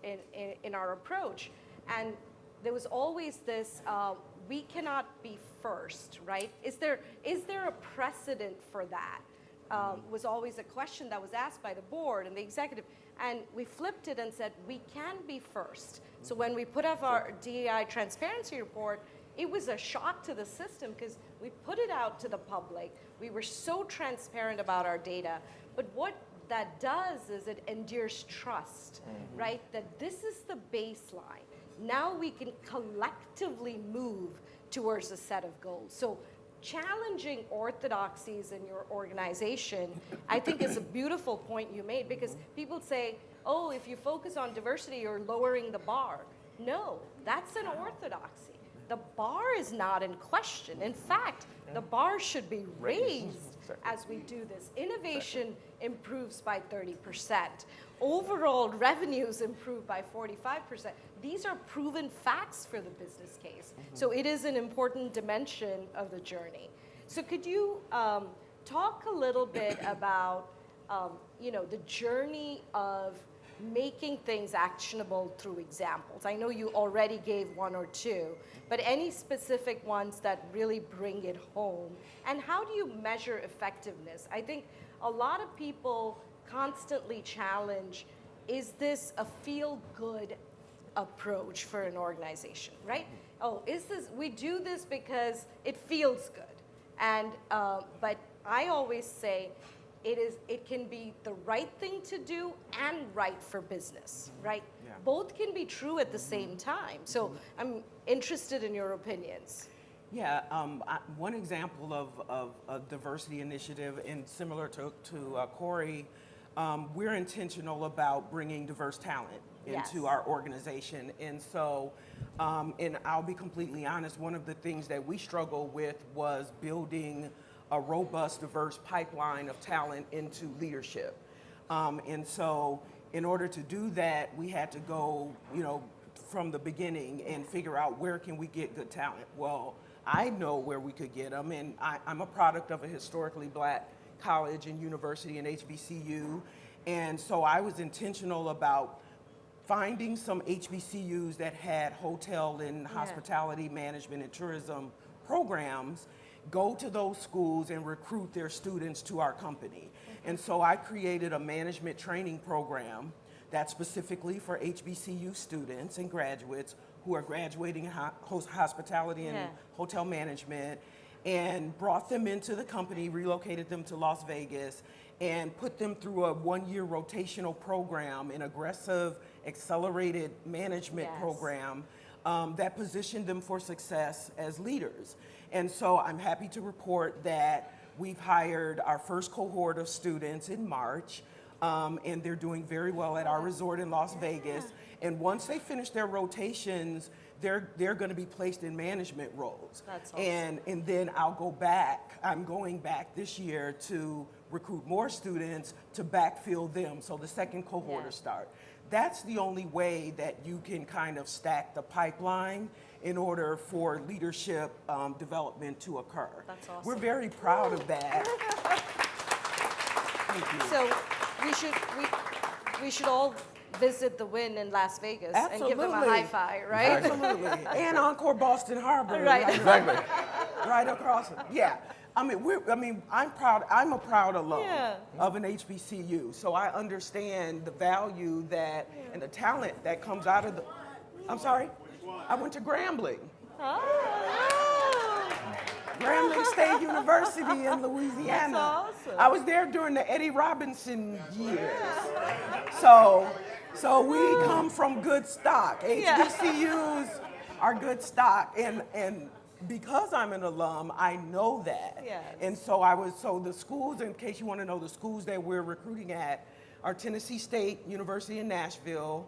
approach, and there was always this: we cannot be first, right? Is there a precedent for that? Was always a question that was asked by the board and the executive, and we flipped it and said we can be first. So when we put up our DEI transparency report, it was a shock to the system because we put it out to the public. We were so transparent about our data, but what that does is it endears trust, right? That this is the baseline. Now we can collectively move towards a set of goals. So challenging orthodoxies in your organization, I think is a beautiful point you made, because people say, oh, if you focus on diversity, you're lowering the bar. No, that's an orthodoxy. The bar is not in question. In fact, the bar should be raised as we do this. Innovation improves by 30%. Overall revenues improve by 45%. These are proven facts for the business case. So it is an important dimension of the journey. So could you talk a little bit about, the journey of making things actionable through examples? I know you already gave one or two, but any specific ones that really bring it home? And how do you measure effectiveness? I think a lot of people constantly challenge, is this a feel-good approach for an organization, right? Oh, we do this because it feels good. And, but I always say, it can be the right thing to do and right for business, right? Yeah. Both can be true at the same time. So I'm interested in your opinions. Yeah, one example of a diversity initiative, and similar to Corey, we're intentional about bringing diverse talent into Yes. our organization. And so, and I'll be completely honest, one of the things that we struggled with was building a robust, diverse pipeline of talent into leadership. And so in order to do that, we had to go, from the beginning and figure out where can we get good talent. Well, I know where we could get them, and I'm a product of a historically Black college and university and HBCU. And so I was intentional about finding some HBCUs that had hotel and hospitality management and tourism programs, go to those schools and recruit their students to our company. And so I created a management training program that's specifically for HBCU students and graduates who are graduating in hospitality and hotel management, and brought them into the company, relocated them to Las Vegas, and put them through a one-year rotational program, an aggressive, accelerated management program that positioned them for success as leaders. And so I'm happy to report that we've hired our first cohort of students in March, and they're doing very well at our resort in Las Vegas. And once they finish their rotations, they're going to be placed in management roles. That's awesome. And then I'm going back this year to recruit more students to backfill them, so the second cohort will start. That's the only way that you can kind of stack the pipeline in order for leadership development to occur. That's awesome. We're very proud of that. Thank you. So we should all visit the Wynn in Las Vegas and give them a Absolutely. high five, right? Absolutely. And Encore Boston Harbor. Right. Exactly. Right across it. Yeah. I'm proud. I'm a proud alum of an HBCU, so I understand the value that and the talent that comes out of the. I'm sorry. I went to Grambling. Grambling State University in Louisiana. That's awesome. I was there during the Eddie Robinson years. So we come from good stock. HBCUs are good stock, and because I'm an alum, I know that. Yes. And so the schools, in case you want to know, the schools that we're recruiting at are Tennessee State University in Nashville,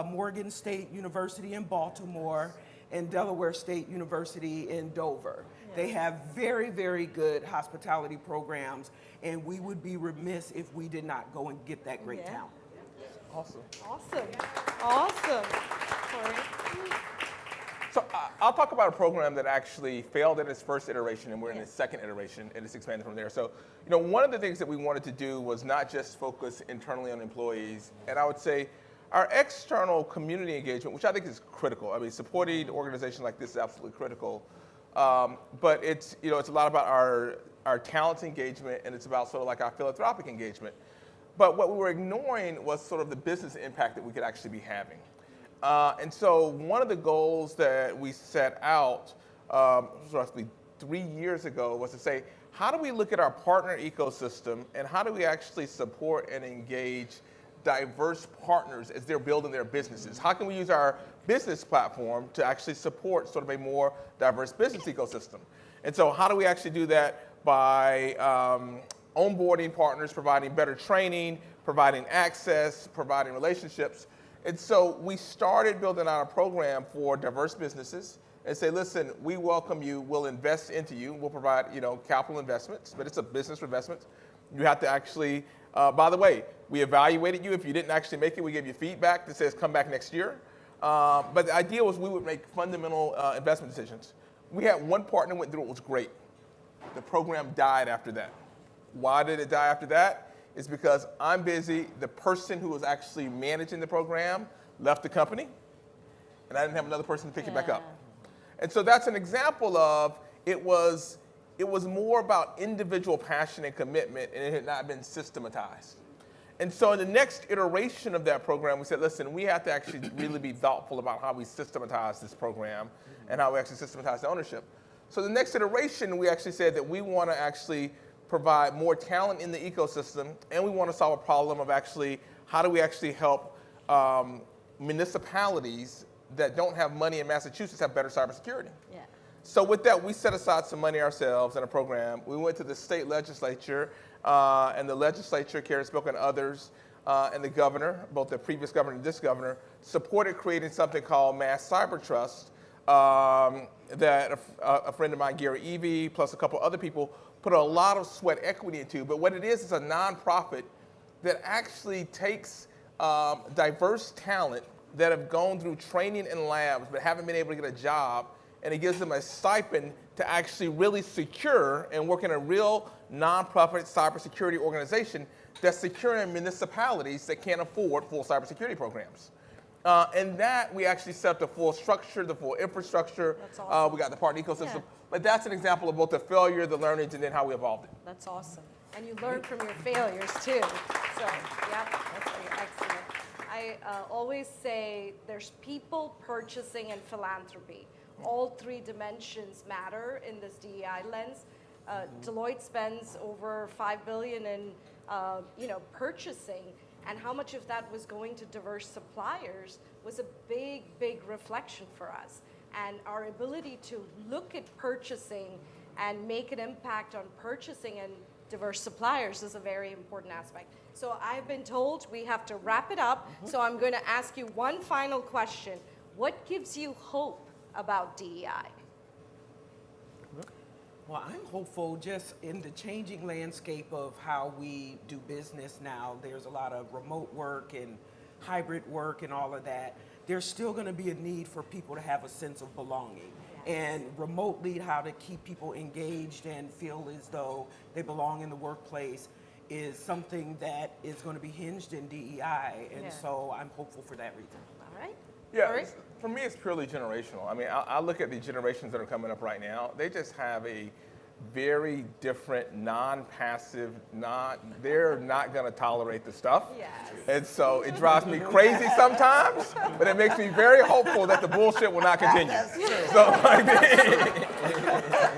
Morgan State University in Baltimore, and Delaware State University in Dover. Yeah. They have very, very good hospitality programs, and we would be remiss if we did not go and get that great talent. Awesome. Awesome. Corey? So I'll talk about a program that actually failed in its first iteration, and we're in its second iteration, and it's expanded from there. So, one of the things that we wanted to do was not just focus internally on employees, and I would say our external community engagement, which I think is critical. I mean, supporting organizations like this is absolutely critical. But it's a lot about our talent engagement, and it's about sort of like our philanthropic engagement. But what we were ignoring was sort of the business impact that we could actually be having. And so one of the goals that we set out roughly 3 years ago was to say, how do we look at our partner ecosystem, and how do we actually support and engage diverse partners as they're building their businesses? How can we use our business platform to actually support sort of a more diverse business ecosystem? And so how do we actually do that? By onboarding partners, providing better training, providing access, providing relationships. And so we started building out a program for diverse businesses and say, listen, we welcome you, we'll invest into you, we'll provide capital investments, but it's a business investment. You have to actually, by the way, we evaluated you. If you didn't actually make it, we give you feedback that says come back next year. But the idea was we would make fundamental investment decisions. We had one partner went through it, was great. The program died after that. Why did it die after that? It's because I'm busy. The person who was actually managing the program left the company, and I didn't have another person to pick it back up. And so that's an example of it was more about individual passion and commitment, and it had not been systematized. And so in the next iteration of that program, we said, listen, we have to actually really be thoughtful about how we systematize this program and how we actually systematize the ownership. So the next iteration, we actually said that we want to actually provide more talent in the ecosystem, and we want to solve a problem of actually how do we actually help municipalities that don't have money in Massachusetts have better cybersecurity. Yeah. So with that, we set aside some money ourselves in a program. We went to the state legislature, and the legislature, Karen Spoke and others, and the governor, both the previous governor and this governor, supported creating something called Mass Cyber Trust that a friend of mine, Gary Evie, plus a couple other people, put a lot of sweat equity into. But what it is a nonprofit that actually takes diverse talent that have gone through training in labs but haven't been able to get a job, and it gives them a stipend to actually really secure and work in a real nonprofit cybersecurity organization that's securing municipalities that can't afford full cybersecurity programs. And that we actually set up the full structure, the full infrastructure. That's awesome. We got the partner ecosystem. Yeah. But that's an example of both the failure, the learnings, and then how we evolved it. That's awesome. And you learn from your failures too. So, yeah, that's excellent. I always say there's people, purchasing, and philanthropy. All three dimensions matter in this DEI lens. Deloitte spends over $5 billion in purchasing, and how much of that was going to diverse suppliers was a big, big reflection for us. And our ability to look at purchasing and make an impact on purchasing and diverse suppliers is a very important aspect. So I've been told we have to wrap it up, so I'm going to ask you one final question. What gives you hope about DEI? Well, I'm hopeful just in the changing landscape of how we do business now. There's a lot of remote work and hybrid work and all of that. There's still going to be a need for people to have a sense of belonging. And remotely, how to keep people engaged and feel as though they belong in the workplace is something that is going to be hinged in DEI. And so I'm hopeful for that reason. All right. Yeah, for me, it's purely generational. I mean, I look at the generations that are coming up right now. They just have a very different, non-passive, they're not going to tolerate the stuff. Yes. And so it drives me crazy sometimes, but it makes me very hopeful that the bullshit will not continue. So,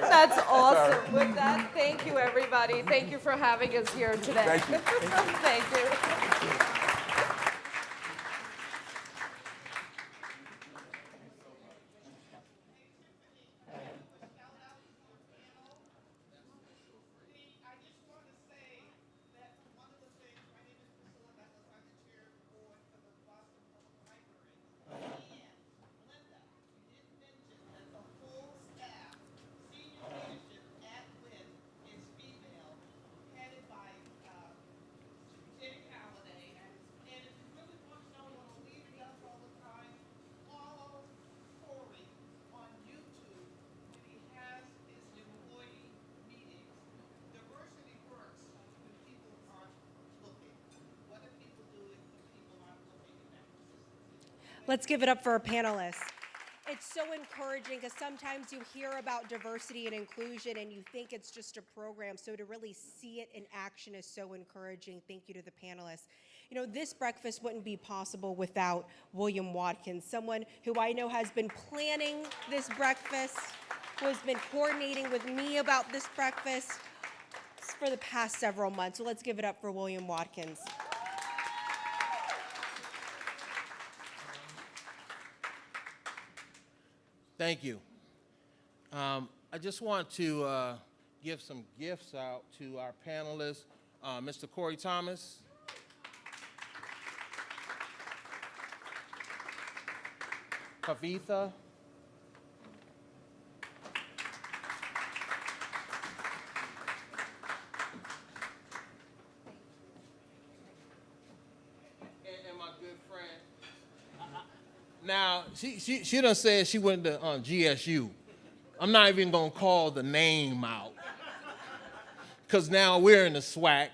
That's awesome. With that, thank you, everybody. Thank you for having us here today. Thank you. Thank you. Let's give it up for our panelists. It's so encouraging because sometimes you hear about diversity and inclusion and you think it's just a program. So to really see it in action is so encouraging. Thank you to the panelists. You know, this breakfast wouldn't be possible without William Watkins, someone who I know has been planning this breakfast, who has been coordinating with me about this breakfast for the past several months. So let's give it up for William Watkins. Thank you. I just want to give some gifts out to our panelists. Mr. Corey Thomas. Kavitha. And my good friend. Now, she done said she went to GSU. I'm not even going to call the name out. because now we're in the SWAC.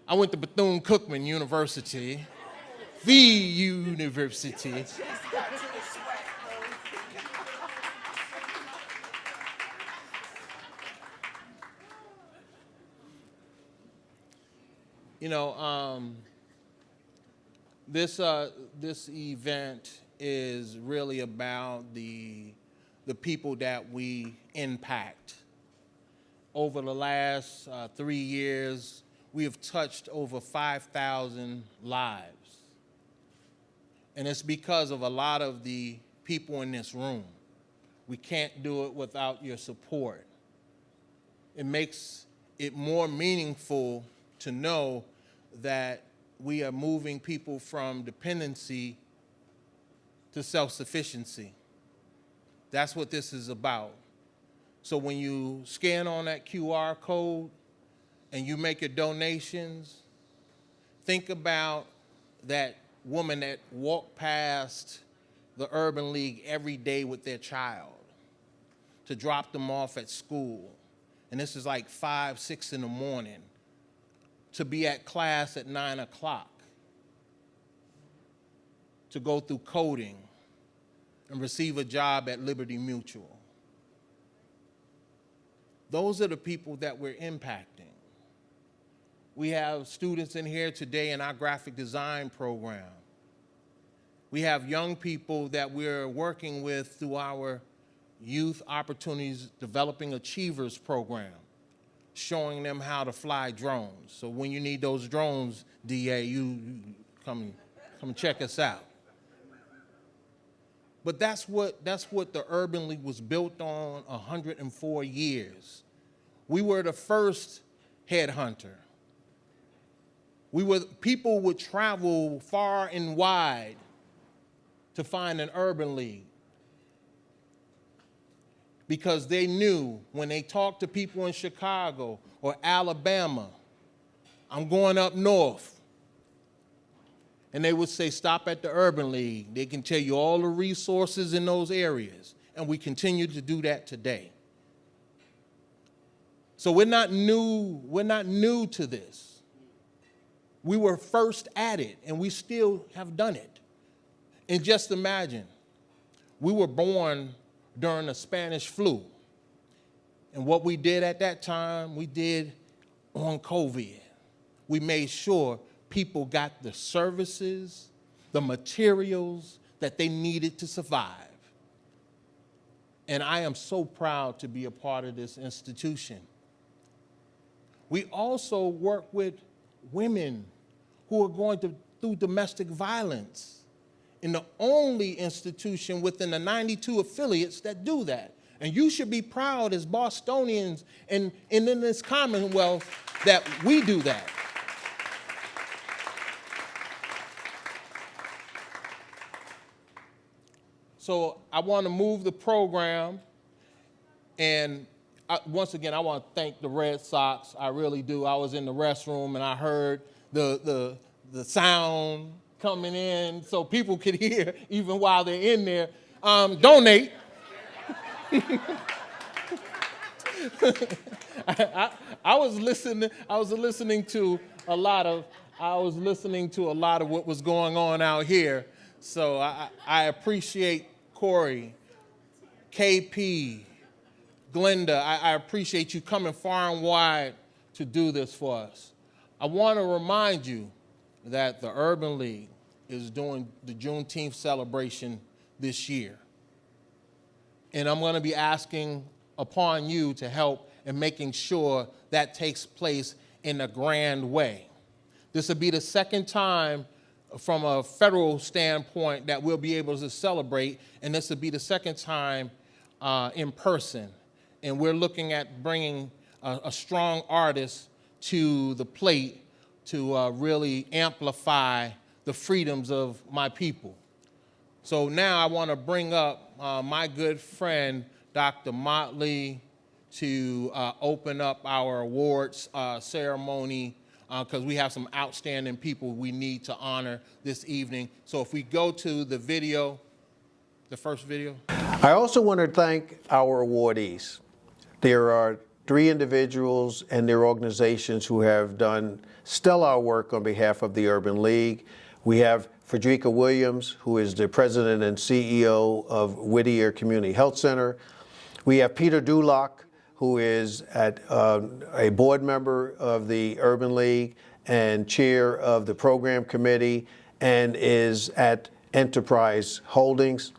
I went to Bethune-Cookman University, the university. You know, this event is really about the people that we impact. Over the last 3 years, we have touched over 5,000 lives. And it's because of a lot of the people in this room. We can't do it without your support. It makes it more meaningful to know that we are moving people from dependency to self-sufficiency. That's what this is about. So when you scan on that QR code and you make your donations, think about that woman that walked past the Urban League every day with their child to drop them off at school. And this is like 5, 6 in the morning, to be at class at 9 o'clock, to go through coding and receive a job at Liberty Mutual. Those are the people that we're impacting. We have students in here today in our graphic design program. We have young people that we're working with through our Youth Opportunities Developing Achievers program, showing them how to fly drones. So when you need those drones, DA, you come check us out. But that's what the Urban League was built on 104 years. We were the first headhunter. People would travel far and wide to find an Urban League, because they knew when they talked to people in Chicago or Alabama, I'm going up north. And they would say, stop at the Urban League. They can tell you all the resources in those areas. And we continue to do that today. So we're not new to this. We were first at it, and we still have done it. And just imagine, we were born during the Spanish flu. And what we did at that time, we did on COVID. We made sure people got the services, the materials that they needed to survive. And I am so proud to be a part of this institution. We also work with women who are going through domestic violence, in the only institution within the 92 affiliates that do that. And you should be proud as Bostonians and in this Commonwealth that we do that. So I want to move the program, and once again, I want to thank the Red Sox. I really do. I was in the restroom and I heard the sound coming in so people could hear even while they're in there. Donate. I was listening to a lot of what was going on out here. So I appreciate Corey, KP, Glenda. I appreciate you coming far and wide to do this for us. I want to remind you that the Urban League is doing the Juneteenth celebration this year. And I'm going to be asking upon you to help in making sure that takes place in a grand way. This will be the second time from a federal standpoint that we'll be able to celebrate, and this will be the second time in person. And we're looking at bringing a strong artist to the plate to really amplify the freedoms of my people. So now I want to bring up my good friend, Dr. Motley, to open up our awards ceremony, because we have some outstanding people we need to honor this evening. So if we go to the video, the first video. I also want to thank our awardees. There are 3 individuals and their organizations who have done stellar work on behalf of the Urban League. We have Frederica Williams, who is the president and CEO of Whittier Community Health Center. We have Peter Dulock, who is a board member of the Urban League and chair of the program committee and is at Enterprise Holdings.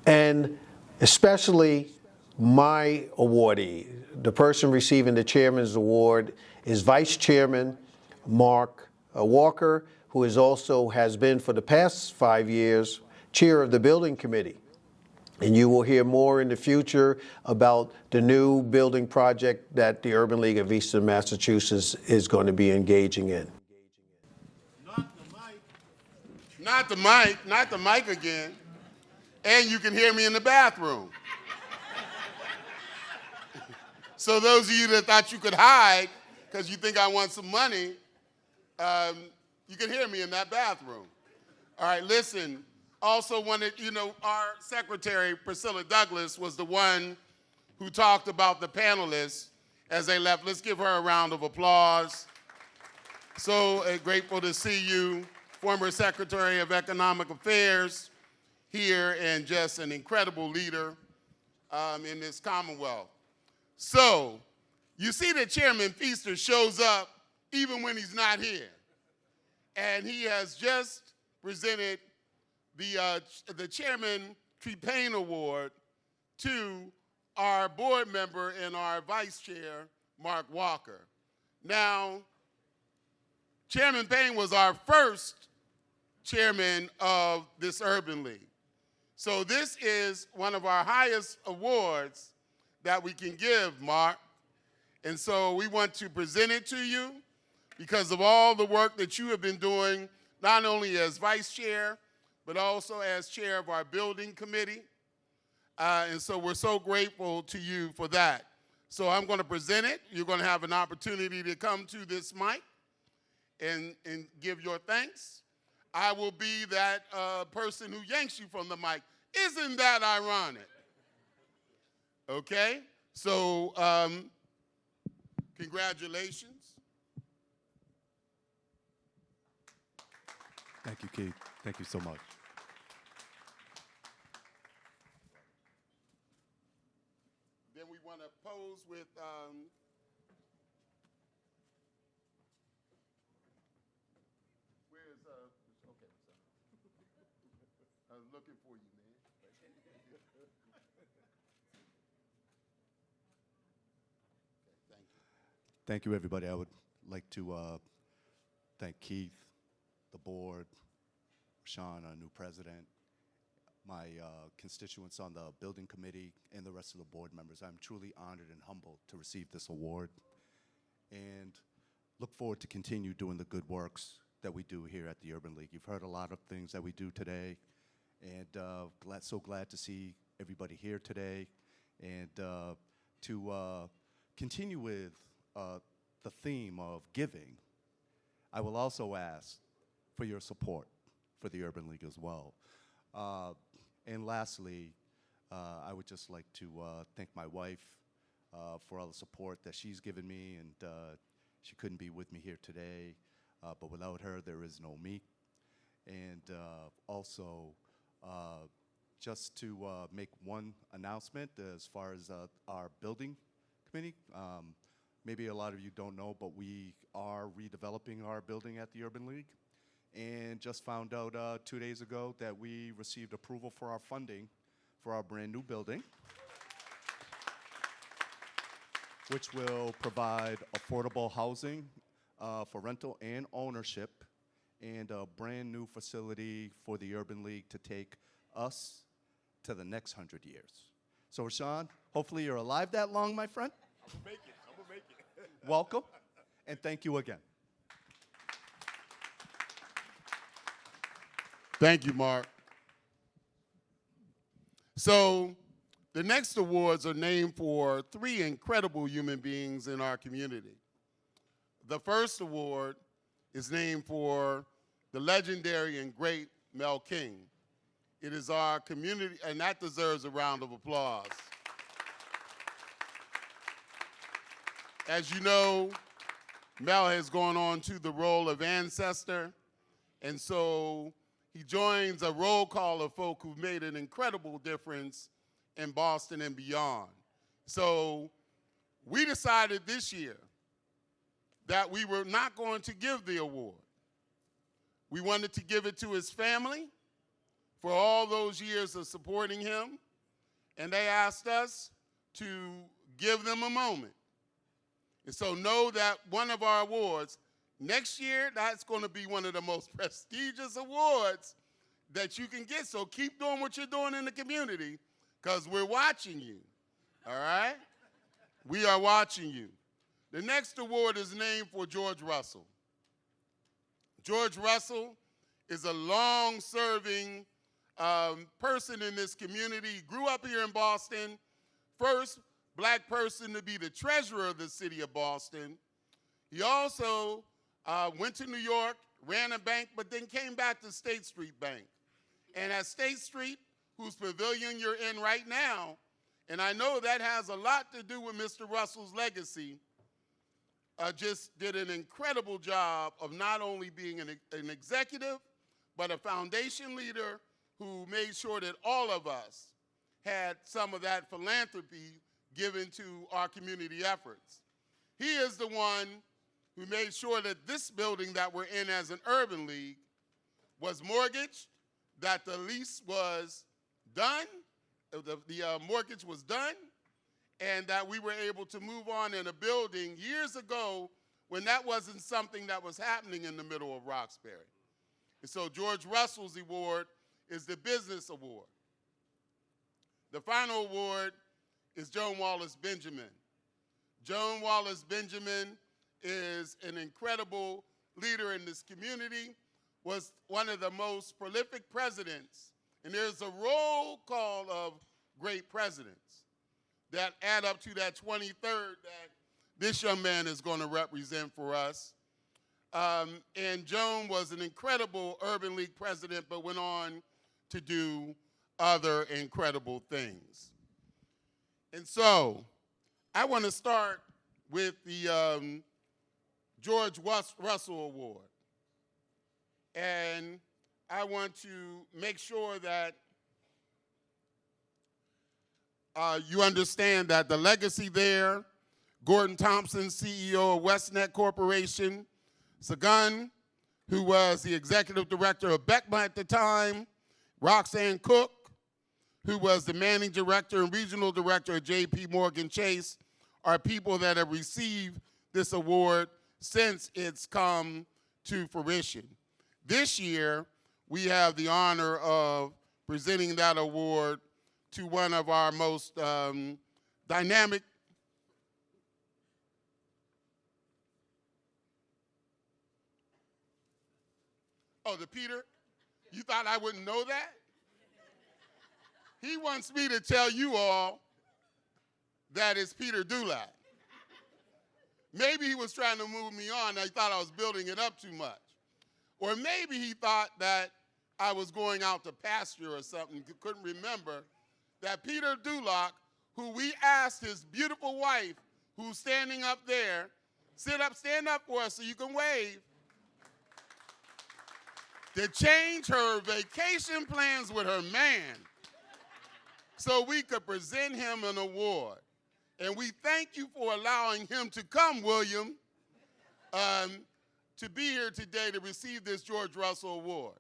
And especially my awardee, the person receiving the Chairman's Award, is Vice Chairman Mark Walker, who has been for the past 5 years chair of the building committee. And you will hear more in the future about the new building project that the Urban League of Eastern Massachusetts is going to be engaging in. Not the mic again. And you can hear me in the bathroom. So those of you that thought you could hide because you think I want some money, you can hear me in that bathroom. All right, listen. Also wanted, our secretary, Priscilla Douglas, was the one who talked about the panelists as they left. Let's give her a round of applause. So grateful to see you, former Secretary of Economic Affairs here, and just an incredible leader in this Commonwealth. So you see that Chairman Feaster shows up even when he's not here. And he has just presented the Chairman Trepain Award to our board member and our vice chair, Mark Walker. Now, Chairman Payne was our first chairman of this Urban League. So this is one of our highest awards that we can give, Mark. And so we want to present it to you because of all the work that you have been doing, not only as vice chair, but also as chair of our building committee. And so we're so grateful to you for that. So I'm going to present it. You're going to have an opportunity to come to this mic and give your thanks. I will be that person who yanks you from the mic. Isn't that ironic? Okay? So congratulations. Thank you, Keith. Thank you so much. Then we want to pose with where's okay, sorry. I was looking for you, man. Thank you. Thank you, everybody. I would like to thank Keith, the board, Sean, our new president, my constituents on the building committee, and the rest of the board members. I'm truly honored and humbled to receive this award and look forward to continue doing the good works that we do here at the Urban League. You've heard a lot of things that we do today, and so glad to see everybody here today and to continue with the theme of giving. I will also ask for your support for the Urban League as well. And lastly, I would just like to thank my wife for all the support that she's given me, and she couldn't be with me here today, but without her, there is no me. And also, just to make one announcement as far as our building committee. Maybe a lot of you don't know, but we are redeveloping our building at the Urban League, and just found out 2 days ago that we received approval for our funding for our brand new building, which will provide affordable housing for rental and ownership, and a brand new facility for the Urban League to take us to the next 100 years. So Rashawn, hopefully you're alive that long, my friend. I'm gonna make it. Welcome, and thank you again. Thank you, Mark. So the next awards are named for 3 incredible human beings in our community. The first award is named for the legendary and great Mel King. It is our community, and that deserves a round of applause. As you know, Mel has gone on to the role of ancestor, and so he joins a roll call of folk who've made an incredible difference in Boston and beyond. So we decided this year that we were not going to give the award. We wanted to give it to his family for all those years of supporting him, and they asked us to give them a moment. And so know that one of our awards, next year, that's going to be one of the most prestigious awards that you can get. So keep doing what you're doing in the community, because we're watching you, all right? We are watching you. The next award is named for George Russell. George Russell is a long-serving person in this community. He grew up here in Boston, first black person to be the treasurer of the city of Boston. He also went to New York, ran a bank, but then came back to State Street Bank. And at State Street, whose pavilion you're in right now, and I know that has a lot to do with Mr. Russell's legacy, just did an incredible job of not only being an executive, but a foundation leader who made sure that all of us had some of that philanthropy given to our community efforts. He is the one who made sure that this building that we're in as an urban league was mortgaged, that the lease was done, the mortgage was done, and that we were able to move on in a building years ago when that wasn't something that was happening in the middle of Roxbury. And so George Russell's award is the Business Award. The final award is Joan Wallace Benjamin. Joan Wallace Benjamin is an incredible leader in this community, was one of the most prolific presidents, and there's a roll call of great presidents that add up to that 23rd that this young man is going to represent for us. And Joan was an incredible Urban League president, but went on to do other incredible things. And so I want to start with the George Russell Award. And I want to make sure that you understand that the legacy there, Gordon Thompson, CEO of WestNet Corporation, Sagan, who was the executive director of Beckma at the time, Roxanne Cook, who was the managing director and regional director of J.P. Morgan Chase, are people that have received this award since it's come to fruition. This year, we have the honor of presenting that award to one of our most dynamic. Oh, the Peter? You thought I wouldn't know that? He wants me to tell you all that it's Peter Dulac. Maybe he was trying to move me on. I thought I was building it up too much. Or maybe he thought that I was going out to pasture or something, couldn't remember, that Peter Dulac, who we asked his beautiful wife, who's standing up there, stand up for us so you can wave, to change her vacation plans with her man so we could present him an award. And we thank you for allowing him to come, William, to be here today to receive this George Russell Award.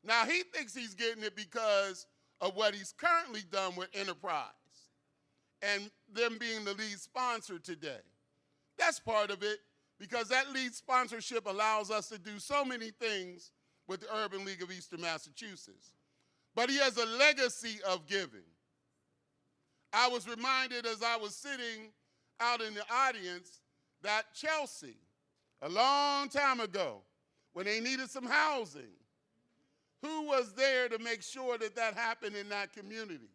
Now, he thinks he's getting it because of what he's currently done with Enterprise and them being the lead sponsor today. That's part of it, because that lead sponsorship allows us to do so many things with the Urban League of Eastern Massachusetts. But he has a legacy of giving. I was reminded as I was sitting out in the audience that Chelsea, a long time ago, when they needed some housing, who was there to make sure that that happened in that community?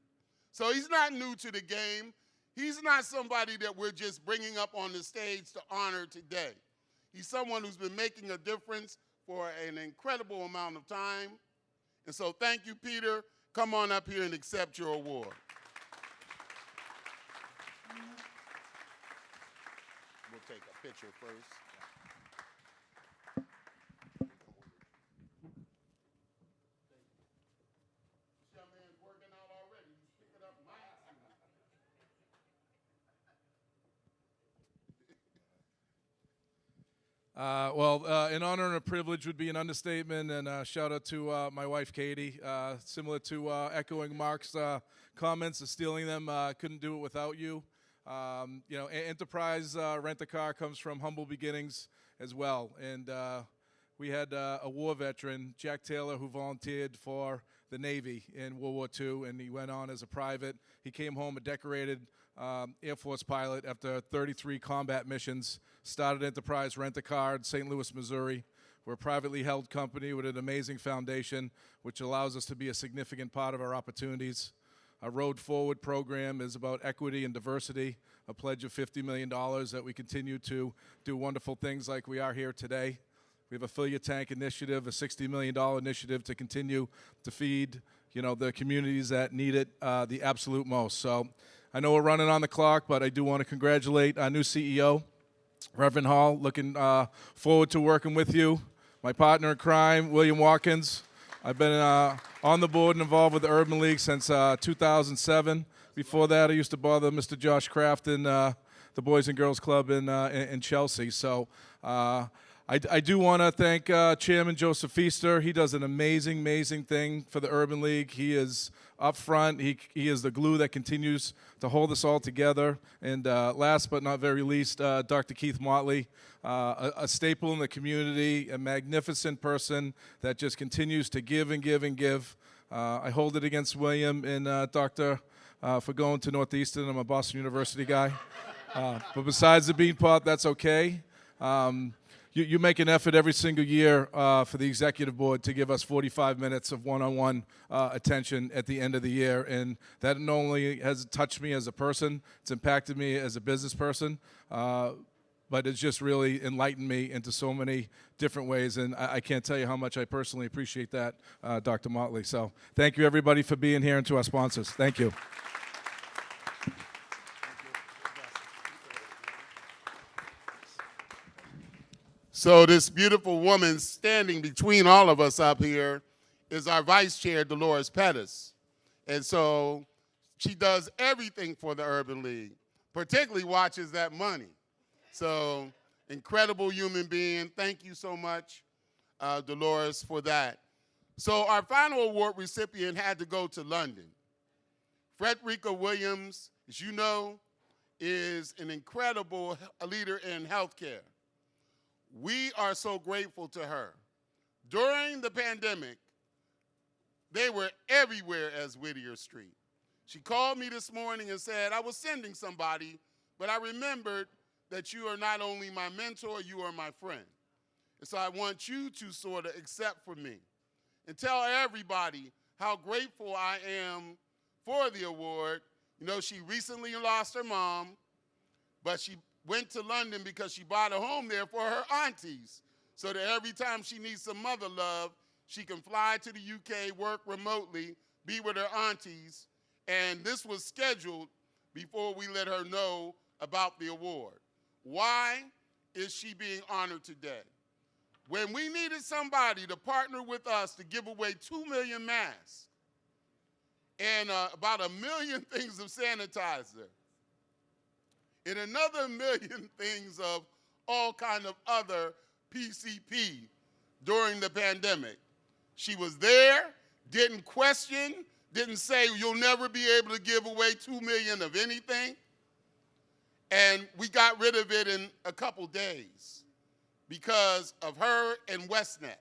So he's not new to the game. He's not somebody that we're just bringing up on the stage to honor today. He's someone who's been making a difference for an incredible amount of time. And so thank you, Peter. Come on up here and accept your award. Well, take a picture first. This young man's working out already. He's picking up mics. An honor and a privilege would be an understatement, and shout out to my wife, Katie. Similar to echoing Mark's comments and stealing them, couldn't do it without you. Enterprise Rent-A-Car comes from humble beginnings as well, and we had a war veteran, Jack Taylor, who volunteered for the Navy in World War II, and he went on as a private. He came home a decorated Air Force pilot after 33 combat missions, started Enterprise Rent-A-Car in St. Louis, Missouri. We're a privately held company with an amazing foundation, which allows us to be a significant part of our opportunities. Our Road Forward program is about equity and diversity, a pledge of $50 million that we continue to do wonderful things like we are here today. We have a Fill Your Tank initiative, a $60 million initiative to continue to feed, the communities that need it the absolute most. So I know we're running on the clock, but I do want to congratulate our new CEO, Reverend Hall. Looking forward to working with you. My partner in crime, William Watkins. I've been on the board and involved with the Urban League since 2007. Before that, I used to bother Mr. Josh Kraft in the Boys and Girls Club in Chelsea. So I do want to thank Chairman Joseph Feaster. He does an amazing thing for the Urban League. He is up front. He is the glue that continues to hold us all together. And last but not very least, Dr. Keith Motley, a staple in the community, a magnificent person that just continues to give and give and give. I hold it against William and Dr. For going to Northeastern. I'm a Boston University guy. But besides the bean pot, that's okay. You make an effort every single year for the executive board to give us 45 minutes of one-on-one attention at the end of the year, and that not only has touched me as a person, it's impacted me as a business person, but it's just really enlightened me into so many different ways, and I can't tell you how much I personally appreciate that, Dr. Motley. So thank you, everybody, for being here, and to our sponsors. Thank you. So this beautiful woman standing between all of us up here is our vice chair, Dolores Pettis. And so she does everything for the Urban League, particularly watches that money. So incredible human being. Thank you so much, Dolores, for that. So our final award recipient had to go to London. Frederica Williams, as you know, is an incredible leader in healthcare. We are so grateful to her. During the pandemic, they were everywhere as Whittier Street. She called me this morning and said, I was sending somebody, but I remembered that you are not only my mentor, you are my friend. And so I want you to sort of accept for me and tell everybody how grateful I am for the award. You know, she recently lost her mom, but she went to London because she bought a home there for her aunties, so that every time she needs some mother love, she can fly to the UK, work remotely, be with her aunties, and this was scheduled before we let her know about the award. Why is she being honored today? When we needed somebody to partner with us to give away 2 million masks and about 1 million things of sanitizer, and another 1 million things of all kind of other PCP during the pandemic. She was there, didn't question, didn't say you'll never be able to give away 2 million of anything. And we got rid of it in a couple days because of her and Westnet.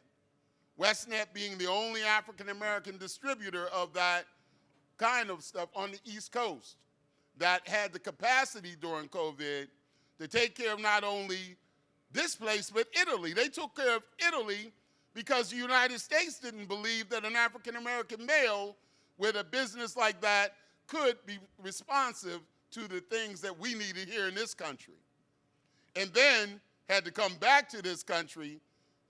Westnet being the only African-American distributor of that kind of stuff on the East Coast that had the capacity during COVID to take care of not only this place, but Italy. They took care of Italy because the United States didn't believe that an African-American male with a business like that could be responsive to the things that we needed here in this country. And then had to come back to this country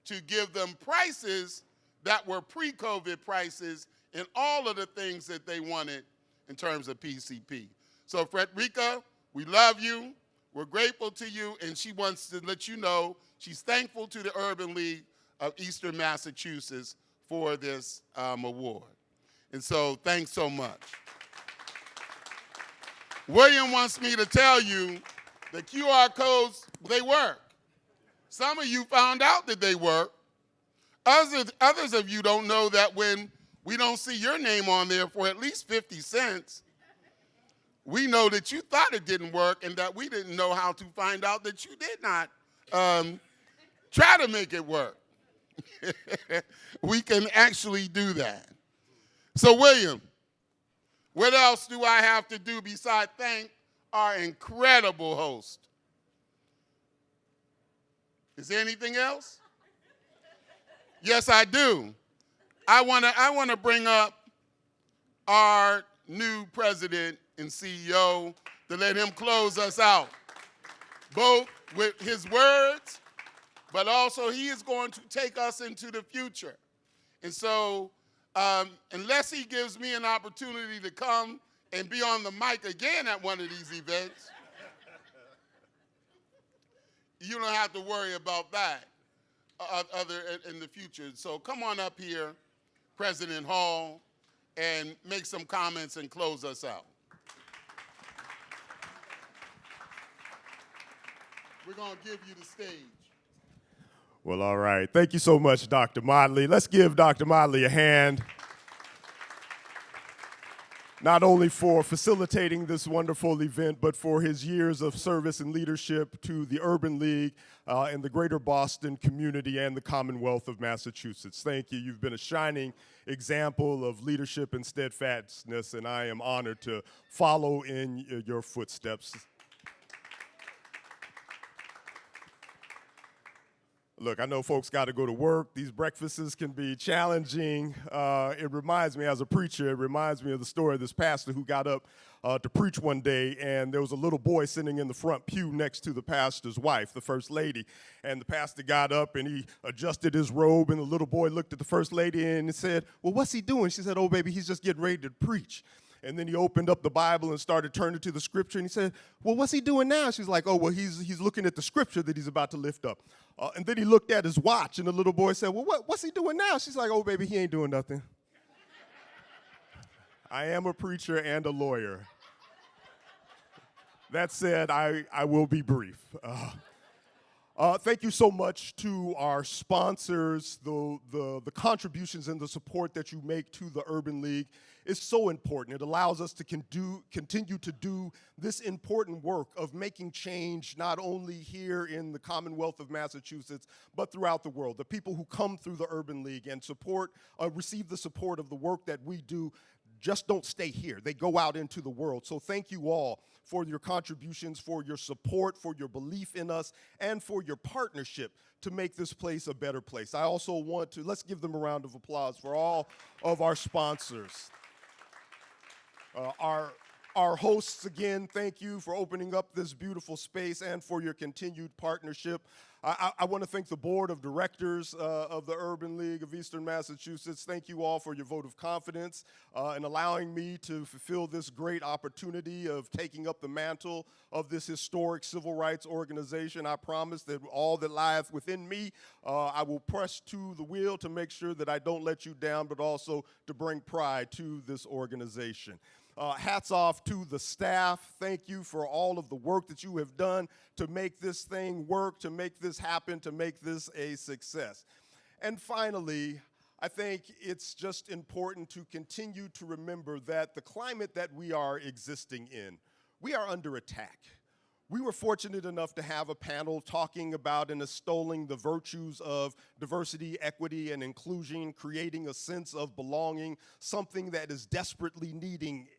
to give them prices that were pre-COVID prices and all of the things that they wanted in terms of PCP. So Frederica, we love you. We're grateful to you, and she wants to let you know she's thankful to the Urban League of Eastern Massachusetts for this award. And so thanks so much. William wants me to tell you the QR codes, they work. Some of you found out that they work. Others of you don't know that when we don't see your name on there for at least 50 cents, we know that you thought it didn't work and that we didn't know how to find out that you did not try to make it work. We can actually do that. So, William, what else do I have to do besides thank our incredible host? Is there anything else? Yes, I do. I want to bring up our new president and CEO to let him close us out, both with his words, but also he is going to take us into the future. And so, unless he gives me an opportunity to come and be on the mic again at one of these events, you don't have to worry about that other in the future. So come on up here, President Hall, and make some comments and close us out. We're going to give you the stage. Well, all right. Thank you so much, Dr. Motley. Let's give Dr. Motley a hand. Not only for facilitating this wonderful event, but for his years of service and leadership to the Urban League and the greater Boston community and the Commonwealth of Massachusetts. Thank you. You've been a shining example of leadership and steadfastness, and I am honored to follow in your footsteps. Look, I know folks got to go to work. These breakfasts can be challenging. It reminds me, as a preacher, it reminds me of the story of this pastor who got up to preach one day, and there was a little boy sitting in the front pew next to the pastor's wife, the first lady. And the pastor got up, and he adjusted his robe, and the little boy looked at the first lady and said, "Well, what's he doing?" She said, "Oh, baby, he's just getting ready to preach." And then he opened up the Bible and started turning to the scripture, and he said, "Well, what's he doing now?" She's like, "Oh, well, he's looking at the scripture that he's about to lift up." And then he looked at his watch, and the little boy said, "Well, what's he doing now?" She's like, "Oh, baby, he ain't doing nothing." I am a preacher and a lawyer. That said, I will be brief. Thank you so much to our sponsors. The contributions and the support that you make to the Urban League is so important. It allows us to continue to do this important work of making change not only here in the Commonwealth of Massachusetts, but throughout the world. The people who come through the Urban League and receive the support of the work that we do just don't stay here. They go out into the world. So thank you all for your contributions, for your support, for your belief in us, and for your partnership to make this place a better place. I also want to, let's give them a round of applause for all of our sponsors. Our hosts, again, thank you for opening up this beautiful space and for your continued partnership. I want to thank the board of directors of the Urban League of Eastern Massachusetts. Thank you all for your vote of confidence in allowing me to fulfill this great opportunity of taking up the mantle of this historic civil rights organization. I promise that all that lieth within me, I will press to the wheel to make sure that I don't let you down, but also to bring pride to this organization. Hats off to the staff. Thank you for all of the work that you have done to make this thing work, to make this happen, to make this a success. And finally, I think it's just important to continue to remember that the climate that we are existing in, we are under attack. We were fortunate enough to have a panel talking about and extolling the virtues of diversity, equity, and inclusion, creating a sense of belonging, something that is desperately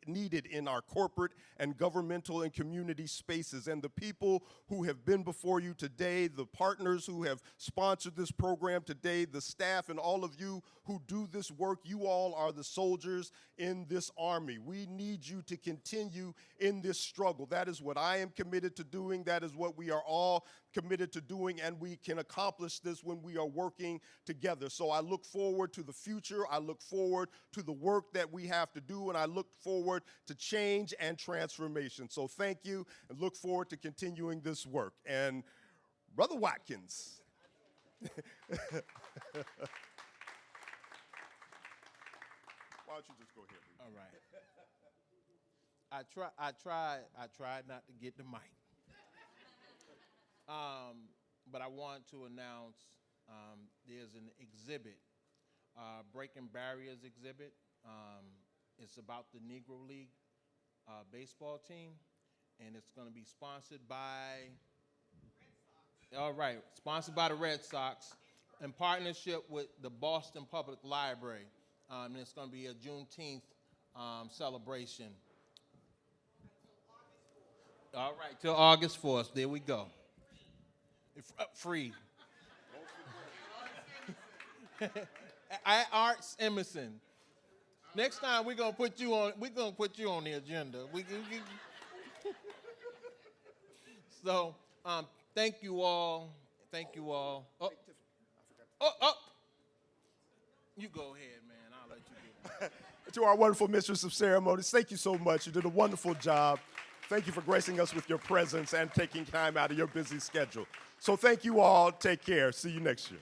needed in our corporate and governmental and community spaces. And the people who have been before you today, the partners who have sponsored this program today, the staff and all of you who do this work, you all are the soldiers in this army. We need you to continue in this struggle. That is what I am committed to to doing. That is what we are all committed to doing, and we can accomplish this when we are working together. So I look forward to the future. I look forward to the work that we have to do, and I look forward to change and transformation. So thank you, and look forward to continuing this work. And Brother Watkins. Why don't you just go ahead? All right. I tried not to get the mic. But I want to announce there's an exhibit, Breaking Barriers exhibit. It's about the Negro League baseball team, and it's going to be sponsored by all right, sponsored by the Red Sox in partnership with the Boston Public Library. And it's going to be a Juneteenth celebration. All right, till August 4th. There we go. Free. At Arts Emerson. Next time we're gonna put you on. We're gonna put you on the agenda. So. Thank you all. Thank you all. Oh. You go ahead, man. I'll let you do it. To our wonderful mistress of ceremonies, thank you so much. You did a wonderful job. Thank you for gracing us with your presence and taking time out of your busy schedule. So thank you all. Take care. See you next year.